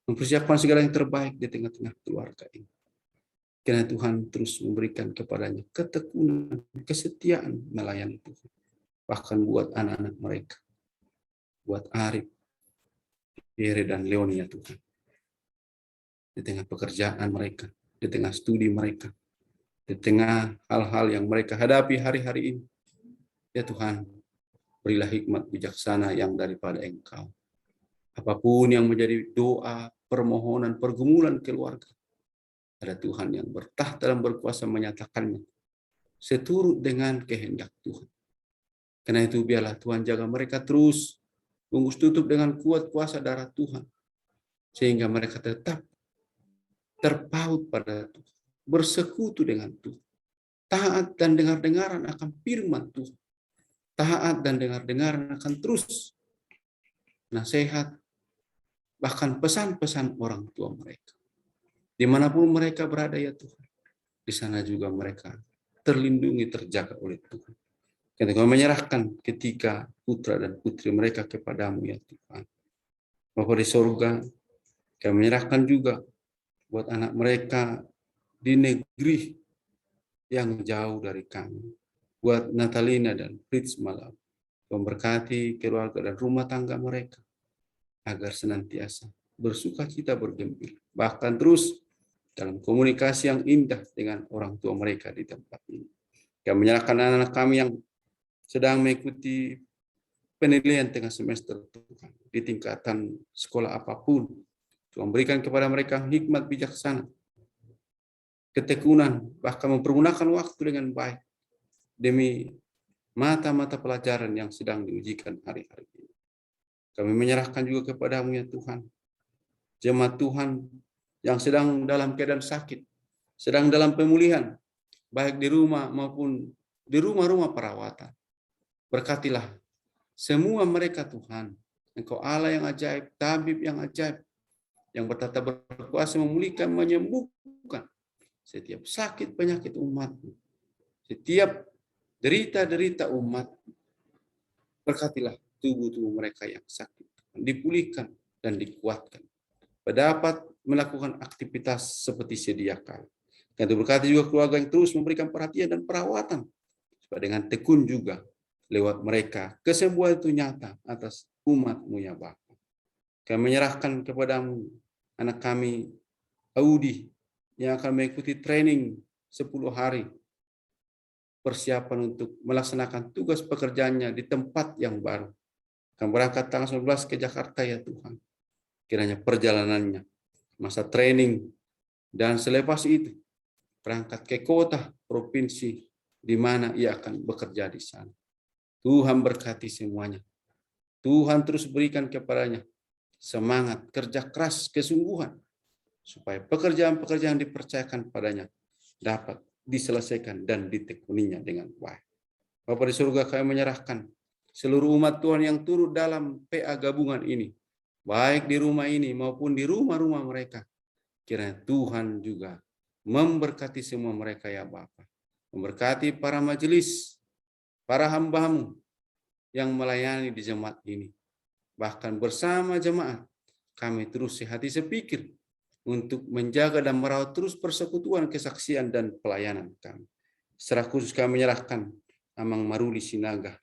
mempersiapkan segala yang terbaik di tengah-tengah keluarga ini. Karena Tuhan terus memberikan kepadanya ketekunan, kesetiaan melayani Tuhan. Bahkan buat anak-anak mereka, buat Arif, Yere dan Leonia Tuhan. Di tengah pekerjaan mereka, di tengah studi mereka, di tengah hal-hal yang mereka hadapi hari-hari ini. Ya Tuhan, berilah hikmat bijaksana yang daripada Engkau. Apapun yang menjadi doa, permohonan, pergumulan keluarga, ada Tuhan yang bertahta dan berkuasa menyatakannya seturut dengan kehendak Tuhan. Karena itu biarlah Tuhan jaga mereka terus, bungkus tutup dengan kuat kuasa darah Tuhan, sehingga mereka tetap terpaut pada Tuhan, bersekutu dengan Tuhan, taat dan dengar-dengaran akan firman Tuhan, taat dan dengar-dengaran akan terus nasihat, bahkan pesan-pesan orang tua mereka. Dimanapun mereka berada ya Tuhan, di sana juga mereka terlindungi, terjaga oleh Tuhan. Ketika menyerahkan ketika putra dan putri mereka kepadamu ya Tuhan. Bapa di surga, kami menyerahkan juga buat anak mereka di negeri yang jauh dari kami. Buat Natalina dan Fritz Malam, memberkati keluarga dan rumah tangga mereka, agar senantiasa bersuka cita, bergembira. Bahkan terus dalam komunikasi yang indah dengan orang tua mereka di tempat ini. Kami menyerahkan anak-anak kami yang sedang mengikuti penilaian tengah semester Tuhan, di tingkatan sekolah apapun. Tuhan berikan kepada mereka hikmat bijaksana, ketekunan, bahkan mempergunakan waktu dengan baik demi mata-mata pelajaran yang sedang diujikan hari-hari ini. Kami menyerahkan juga kepadamu ya Tuhan. Jemaat Tuhan yang sedang dalam keadaan sakit, sedang dalam pemulihan, baik di rumah maupun di rumah-rumah perawatan. Berkatilah semua mereka Tuhan. Engkau Allah yang ajaib, tabib yang ajaib, yang bertata berkuasa memulihkan, menyembuhkan setiap sakit penyakit umat-Mu, setiap derita-derita umat. Berkatilah tubuh-tubuh mereka yang sakit, dipulihkan dan dikuatkan, dapat melakukan aktivitas seperti sedia kala. Dan berkati juga keluarga yang terus memberikan perhatian dan perawatan, supaya dengan tekun juga lewat mereka kesembuhan itu nyata atas umat-Mu ya Bapa. Kami menyerahkan kepadamu anak kami Audi yang akan mengikuti training 10 hari persiapan untuk melaksanakan tugas pekerjaannya di tempat yang baru. Akan berangkat tanggal 11 ke Jakarta ya Tuhan. Kiranya perjalanannya, masa training, dan selepas itu berangkat ke kota, provinsi di mana ia akan bekerja di sana. Tuhan berkati semuanya. Tuhan terus berikan kepadanya semangat, kerja keras, kesungguhan, supaya pekerjaan-pekerjaan dipercayakan padanya dapat diselesaikan dan ditekuninya dengan baik. Bapa di surga, kami menyerahkan seluruh umat Tuhan yang turut dalam PA gabungan ini, baik di rumah ini maupun di rumah-rumah mereka. Kiranya Tuhan juga memberkati semua mereka ya Bapa. Memberkati para majelis, para hamba-Mu yang melayani di jemaat ini. Bahkan bersama jemaat, kami terus sehati sepikir untuk menjaga dan merawat terus persekutuan, kesaksian, dan pelayanan kami. Secara khusus kami menyerahkan Amang Maruli Sinaga,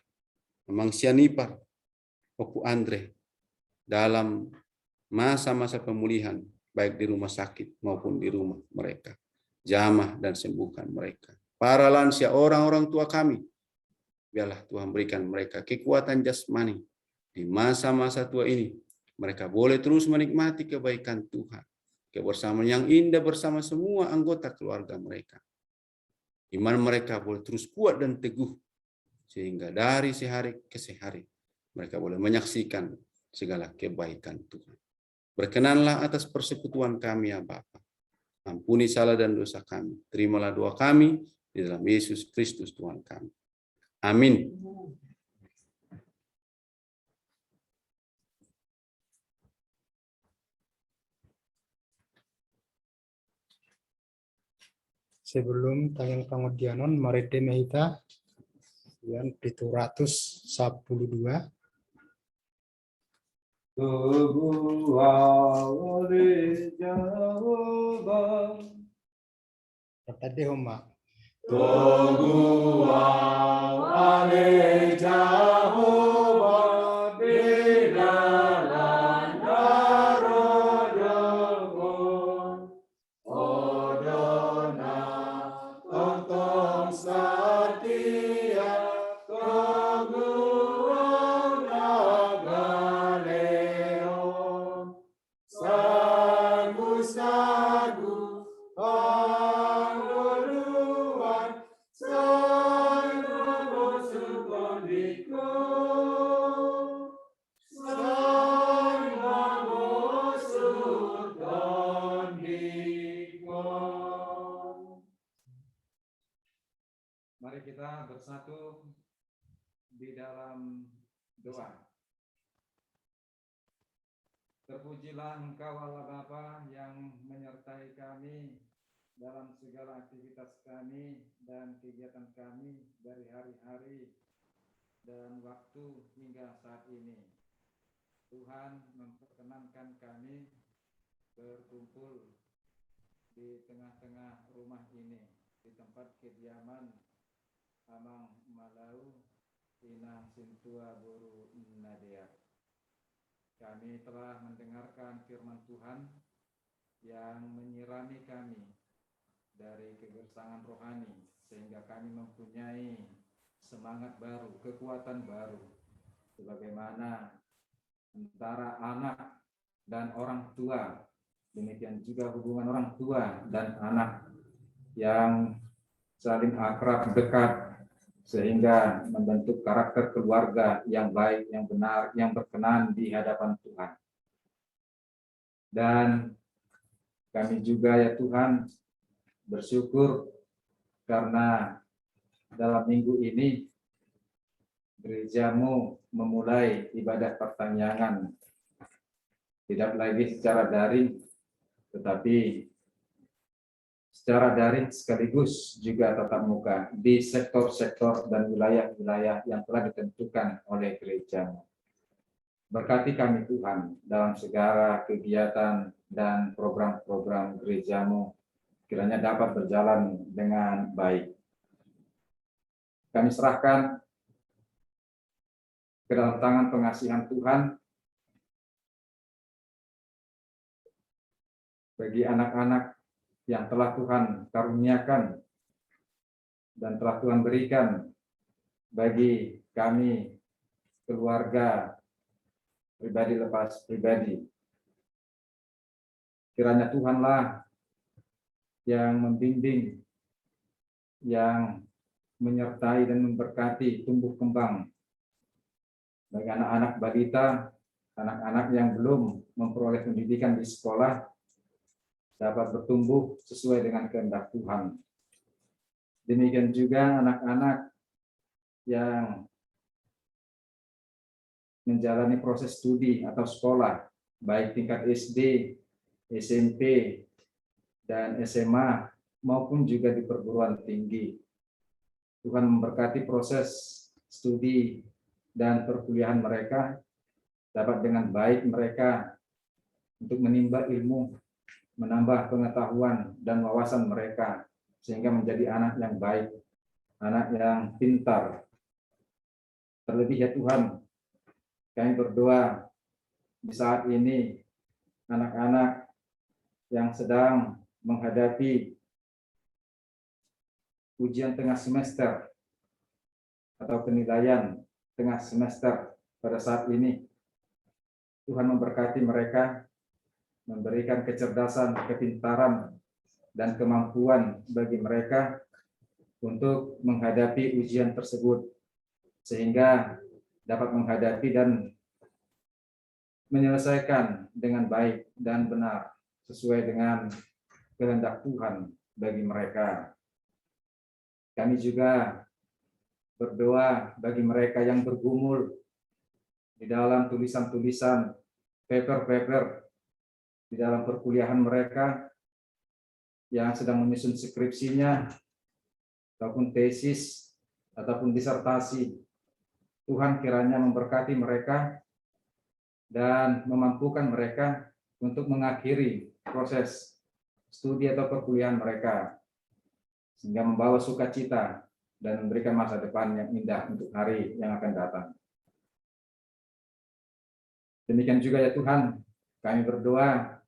Amang Sianipar, Opu Andre, dalam masa-masa pemulihan, baik di rumah sakit maupun di rumah mereka. Jamah dan sembuhkan mereka. Para lansia, orang-orang tua kami, biarlah Tuhan berikan mereka kekuatan jasmani. Di masa-masa tua ini, mereka boleh terus menikmati kebaikan Tuhan. Kebersamaan yang indah bersama semua anggota keluarga mereka. Iman mereka boleh terus kuat dan teguh, sehingga dari sehari ke sehari, mereka boleh menyaksikan segala kebaikan Tuhan. Berkenanlah atas persekutuan kami ya Bapa. Ampuni salah dan dosa kami. Terimalah doa kami di dalam Yesus Kristus Tuhan kami. Amin. Sebelum tayang pengudianon, mari demehita yang 712. Tubuh oleh Jehovah. Kata Dehoma. Tubuh oleh Jehovah di dalam darah Odona tonton setia keguang Galeon sagu-sagu panguluan sagu sukondiko sagu sukondiko. Mari kita bersatu di dalam doa. Terpujilah Engkau Allah Bapa yang menyertai kami dalam segala aktivitas kami dan kegiatan kami dari hari-hari dan waktu hingga saat ini. Tuhan memperkenankan kami berkumpul di tengah-tengah rumah ini, di tempat kediaman Amang Malau Inang Sintua Buru Nadia. Kami telah mendengarkan firman Tuhan yang menyirami kami dari kegersangan rohani, sehingga kami mempunyai semangat baru, kekuatan baru, sebagaimana antara anak dan orang tua, demikian juga hubungan orang tua dan anak yang saling akrab dekat sehingga membentuk karakter keluarga yang baik, yang benar, yang berkenan di hadapan Tuhan. Dan kami juga ya Tuhan bersyukur karena dalam minggu ini gerejamu memulai ibadah pertanyaan tidak lagi secara daring, tetapi secara daring sekaligus juga tatap muka di sektor-sektor dan wilayah-wilayah yang telah ditentukan oleh gerejamu. Berkati kami Tuhan dalam segala kegiatan dan program-program gerejamu, kiranya dapat berjalan dengan baik. Kami serahkan ke dalam tangan pengasihan Tuhan bagi anak-anak yang telah Tuhan karuniakan dan telah Tuhan berikan bagi kami keluarga pribadi lepas pribadi. Kiranya Tuhanlah yang membimbing, yang menyertai dan memberkati tumbuh kembang bagi anak-anak balita, anak-anak yang belum memperoleh pendidikan di sekolah, dapat bertumbuh sesuai dengan kehendak Tuhan. Demikian juga anak-anak yang menjalani proses studi atau sekolah, baik tingkat SD, SMP, dan SMA, maupun juga di perguruan tinggi. Tuhan memberkati proses studi dan perkuliahan mereka, dapat dengan baik mereka untuk menimba ilmu, menambah pengetahuan dan wawasan mereka, sehingga menjadi anak yang baik, anak yang pintar. Terlebih ya Tuhan, kami berdoa di saat ini anak-anak yang sedang menghadapi ujian tengah semester atau penilaian tengah semester pada saat ini, Tuhan memberkati mereka, memberikan kecerdasan, kepintaran, dan kemampuan bagi mereka untuk menghadapi ujian tersebut, sehingga dapat menghadapi dan menyelesaikan dengan baik dan benar sesuai dengan kehendak Tuhan bagi mereka. Kami juga berdoa bagi mereka yang bergumul di dalam tulisan-tulisan, paper-paper di dalam perkuliahan mereka, yang sedang menyusun skripsinya, ataupun tesis, ataupun disertasi. Tuhan kiranya memberkati mereka dan memampukan mereka untuk mengakhiri proses studi atau perkuliahan mereka, sehingga membawa sukacita dan memberikan masa depan yang indah untuk hari yang akan datang. Demikian juga ya Tuhan, kami berdoa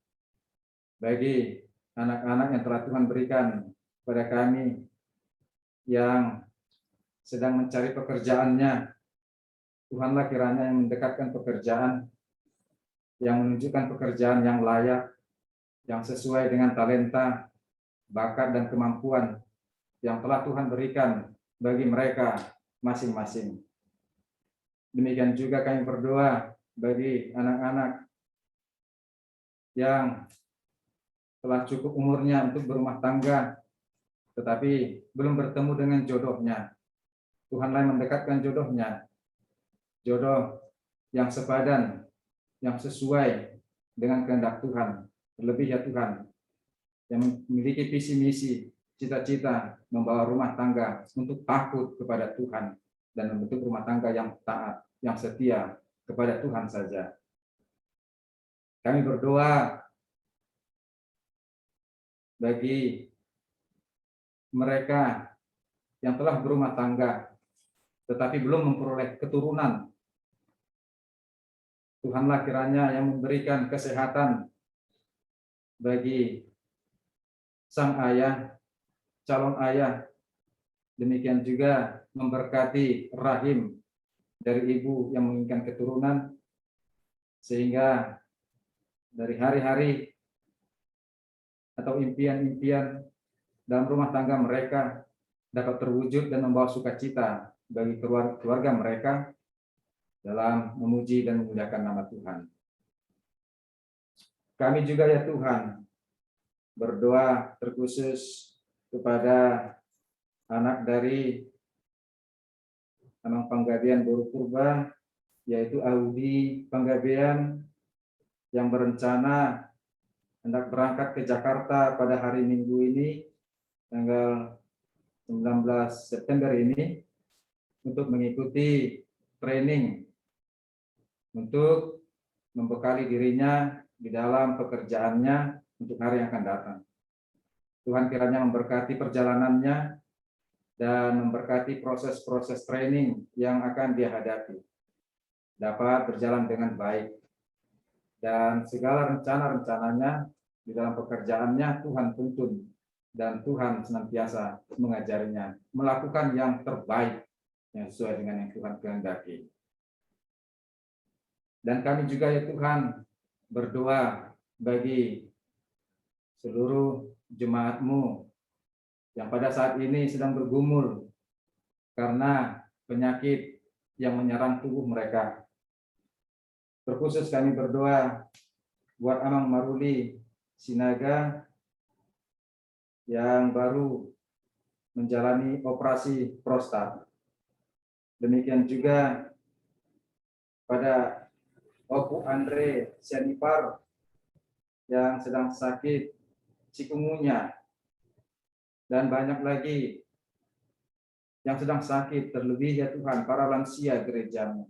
bagi anak-anak yang telah Tuhan berikan kepada kami yang sedang mencari pekerjaannya. Tuhanlah kiranya yang mendekatkan pekerjaan, yang menunjukkan pekerjaan yang layak, yang sesuai dengan talenta, bakat, dan kemampuan yang telah Tuhan berikan bagi mereka masing-masing. Demikian juga kami berdoa bagi anak-anak yang telah cukup umurnya untuk berumah tangga, tetapi belum bertemu dengan jodohnya. Tuhanlah yang mendekatkan jodohnya, jodoh yang sepadan, yang sesuai dengan kehendak Tuhan. Terlebih ya Tuhan, yang memiliki visi misi, cita-cita membawa rumah tangga untuk takut kepada Tuhan dan membentuk rumah tangga yang taat, yang setia kepada Tuhan saja. Kami berdoa bagi mereka yang telah berumah tangga tetapi belum memperoleh keturunan. Tuhanlah kiranya yang memberikan kesehatan bagi sang ayah, calon ayah. Demikian juga memberkati rahim dari ibu yang menginginkan keturunan, sehingga dari hari-hari atau impian-impian dalam rumah tangga mereka dapat terwujud dan membawa sukacita bagi keluarga mereka dalam memuji dan memuliakan nama Tuhan. Kami juga ya Tuhan berdoa terkhusus kepada anak dari Amang Panggabean Boru Purba, yaitu Audi Panggabean, yang berencana hendak berangkat ke Jakarta pada hari Minggu ini, tanggal 19 September ini, untuk mengikuti training untuk membekali dirinya di dalam pekerjaannya untuk hari yang akan datang. Tuhan kiranya memberkati perjalanannya dan memberkati proses-proses training yang akan dia hadapi dapat berjalan dengan baik. Dan segala rencana-rencananya di dalam pekerjaannya Tuhan tuntun dan Tuhan senantiasa mengajarinya melakukan yang terbaik yang sesuai dengan yang Tuhan kehendaki. Dan kami juga ya Tuhan berdoa bagi seluruh jemaat-Mu yang pada saat ini sedang bergumul karena penyakit yang menyerang tubuh mereka. Terkhusus kami berdoa buat Amang Maruli Sinaga yang baru menjalani operasi prostat. Demikian juga pada Opu Andre Sianipar yang sedang sakit cikungunya, dan banyak lagi yang sedang sakit, terlebih ya Tuhan para lansia gereja-Mu.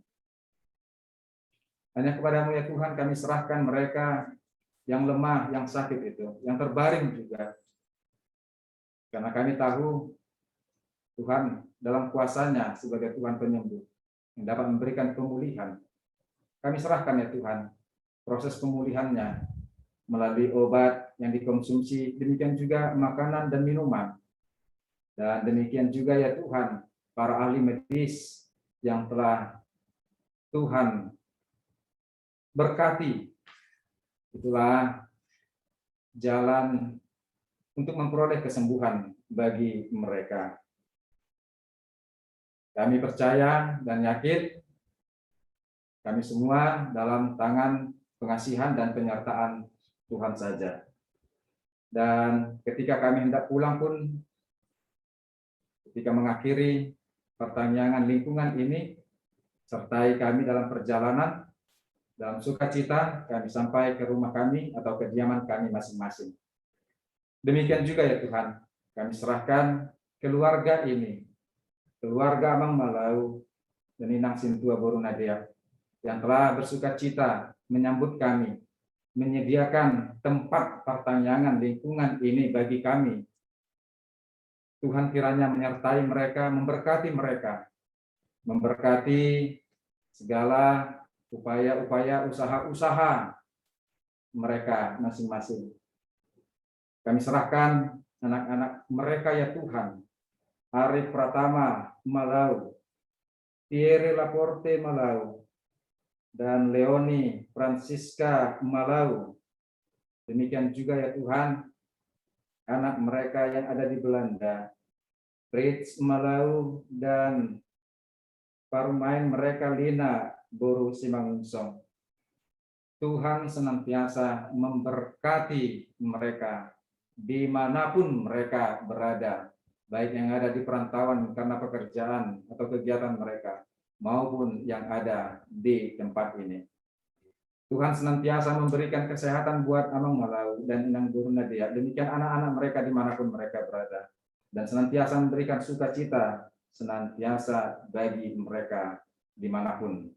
Hanya kepada-Mu ya Tuhan kami serahkan mereka yang lemah, yang sakit itu, yang terbaring juga. Karena kami tahu Tuhan dalam kuasa-Nya sebagai Tuhan penyembuh yang dapat memberikan pemulihan. Kami serahkan ya Tuhan proses pemulihannya melalui obat yang dikonsumsi, demikian juga makanan dan minuman. Dan demikian juga ya Tuhan para ahli medis yang telah Tuhan berkati. Itulah jalan untuk memperoleh kesembuhan bagi mereka. Kami percaya dan yakin kami semua dalam tangan pengasihan dan penyertaan Tuhan saja. Dan ketika kami hendak pulang pun, ketika mengakhiri pertanyaan lingkungan ini, sertai kami dalam perjalanan, dalam sukacita, kami sampai ke rumah kami atau kediaman kami masing-masing. Demikian juga ya Tuhan, kami serahkan keluarga ini, keluarga Amang Malau dan Inang Sintua Boru Nadeak, yang telah bersukacita menyambut kami, menyediakan tempat pertanyaan lingkungan ini bagi kami. Tuhan kiranya menyertai mereka, memberkati mereka, memberkati segala upaya-upaya usaha-usaha mereka masing-masing. Kami serahkan anak-anak mereka ya Tuhan, Arif Pratama Malau, Thierry Laporte Malau, dan Leoni Francisca Malau. Demikian juga ya Tuhan, anak mereka yang ada di Belanda, Fritz Malau dan parumain mereka Lina Boru Simangunsong. Tuhan senantiasa memberkati mereka dimanapun mereka berada, baik yang ada di perantauan karena pekerjaan atau kegiatan mereka, maupun yang ada di tempat ini. Tuhan senantiasa memberikan kesehatan buat Amang Malau dan Inang Boru Nadeak, demikian anak-anak mereka dimanapun mereka berada, dan senantiasa memberikan sukacita senantiasa bagi mereka dimanapun.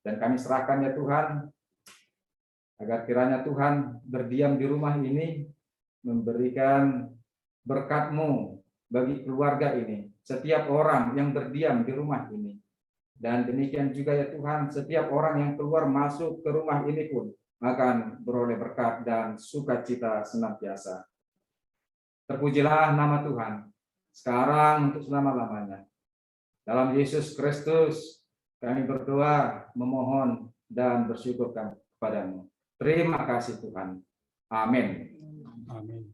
Dan kami serahkan ya Tuhan, agar kiranya Tuhan berdiam di rumah ini, memberikan berkat-Mu bagi keluarga ini, setiap orang yang berdiam di rumah ini. Dan demikian juga ya Tuhan, setiap orang yang keluar masuk ke rumah ini pun akan beroleh berkat dan sukacita senantiasa. Terpujilah nama Tuhan, sekarang untuk selama-lamanya. Dalam Yesus Kristus kami berdoa, memohon, dan bersyukur kepada-Mu. Terima kasih Tuhan. Amin. Amin.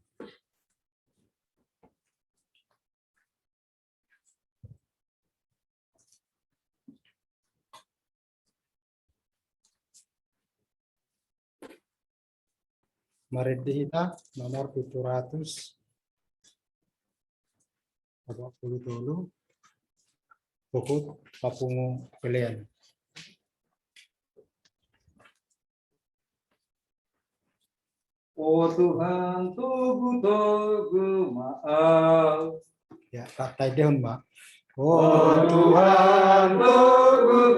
Maridihita nomor 720 Pokut Papungu Pelian. Oh Tuhan, tugu maaf. Ya, kata idehun, Mbak. Oh Tuhan,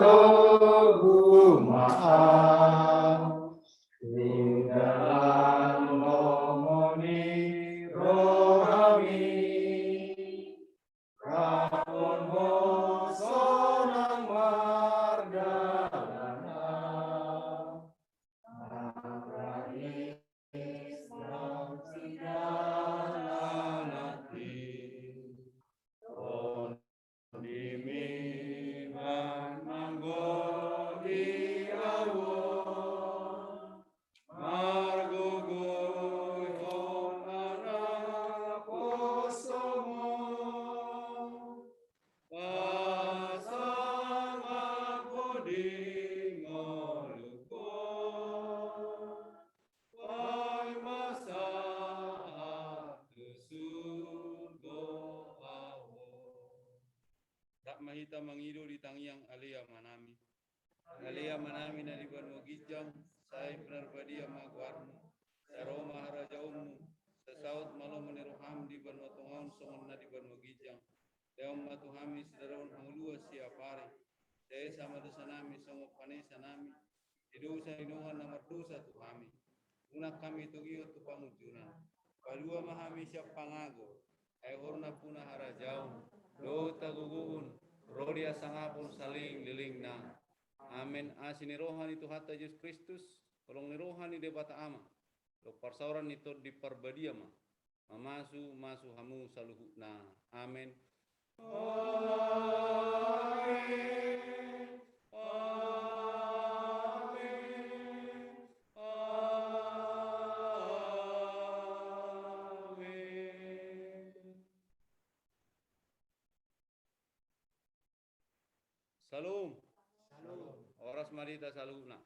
tugu maaf. Tinggalan lomoni rohami. Rapon sonang mardana. Mahita mangido di tangiang alia manami. Alia manami na di banwa gijang, say penarbadia magwarmu. Sa Roma harajaumu, sa saut malam meniruham di banwa tongaun songon na di banwa gijang. Deom matuhami sidaron hangulua siapari. Saya sama dosanami songo panesa nami. Idosa inuhan nomor dosa tuhami. Unak kami tugio tu pangujunan. Palua mahami siap pangago. Ay horna puna harajau. Do tagugun. Rodia sangapun saling liling na. Amin. Asini rohani tu hatta Yesus Kristus. Tolong ni rohani debata ama. Lo parsauran itu di perbadia ma. Mamasu masu hamu saluhu na. Amin. Amin. Amin. Amin. Salam. Oras marita saluna.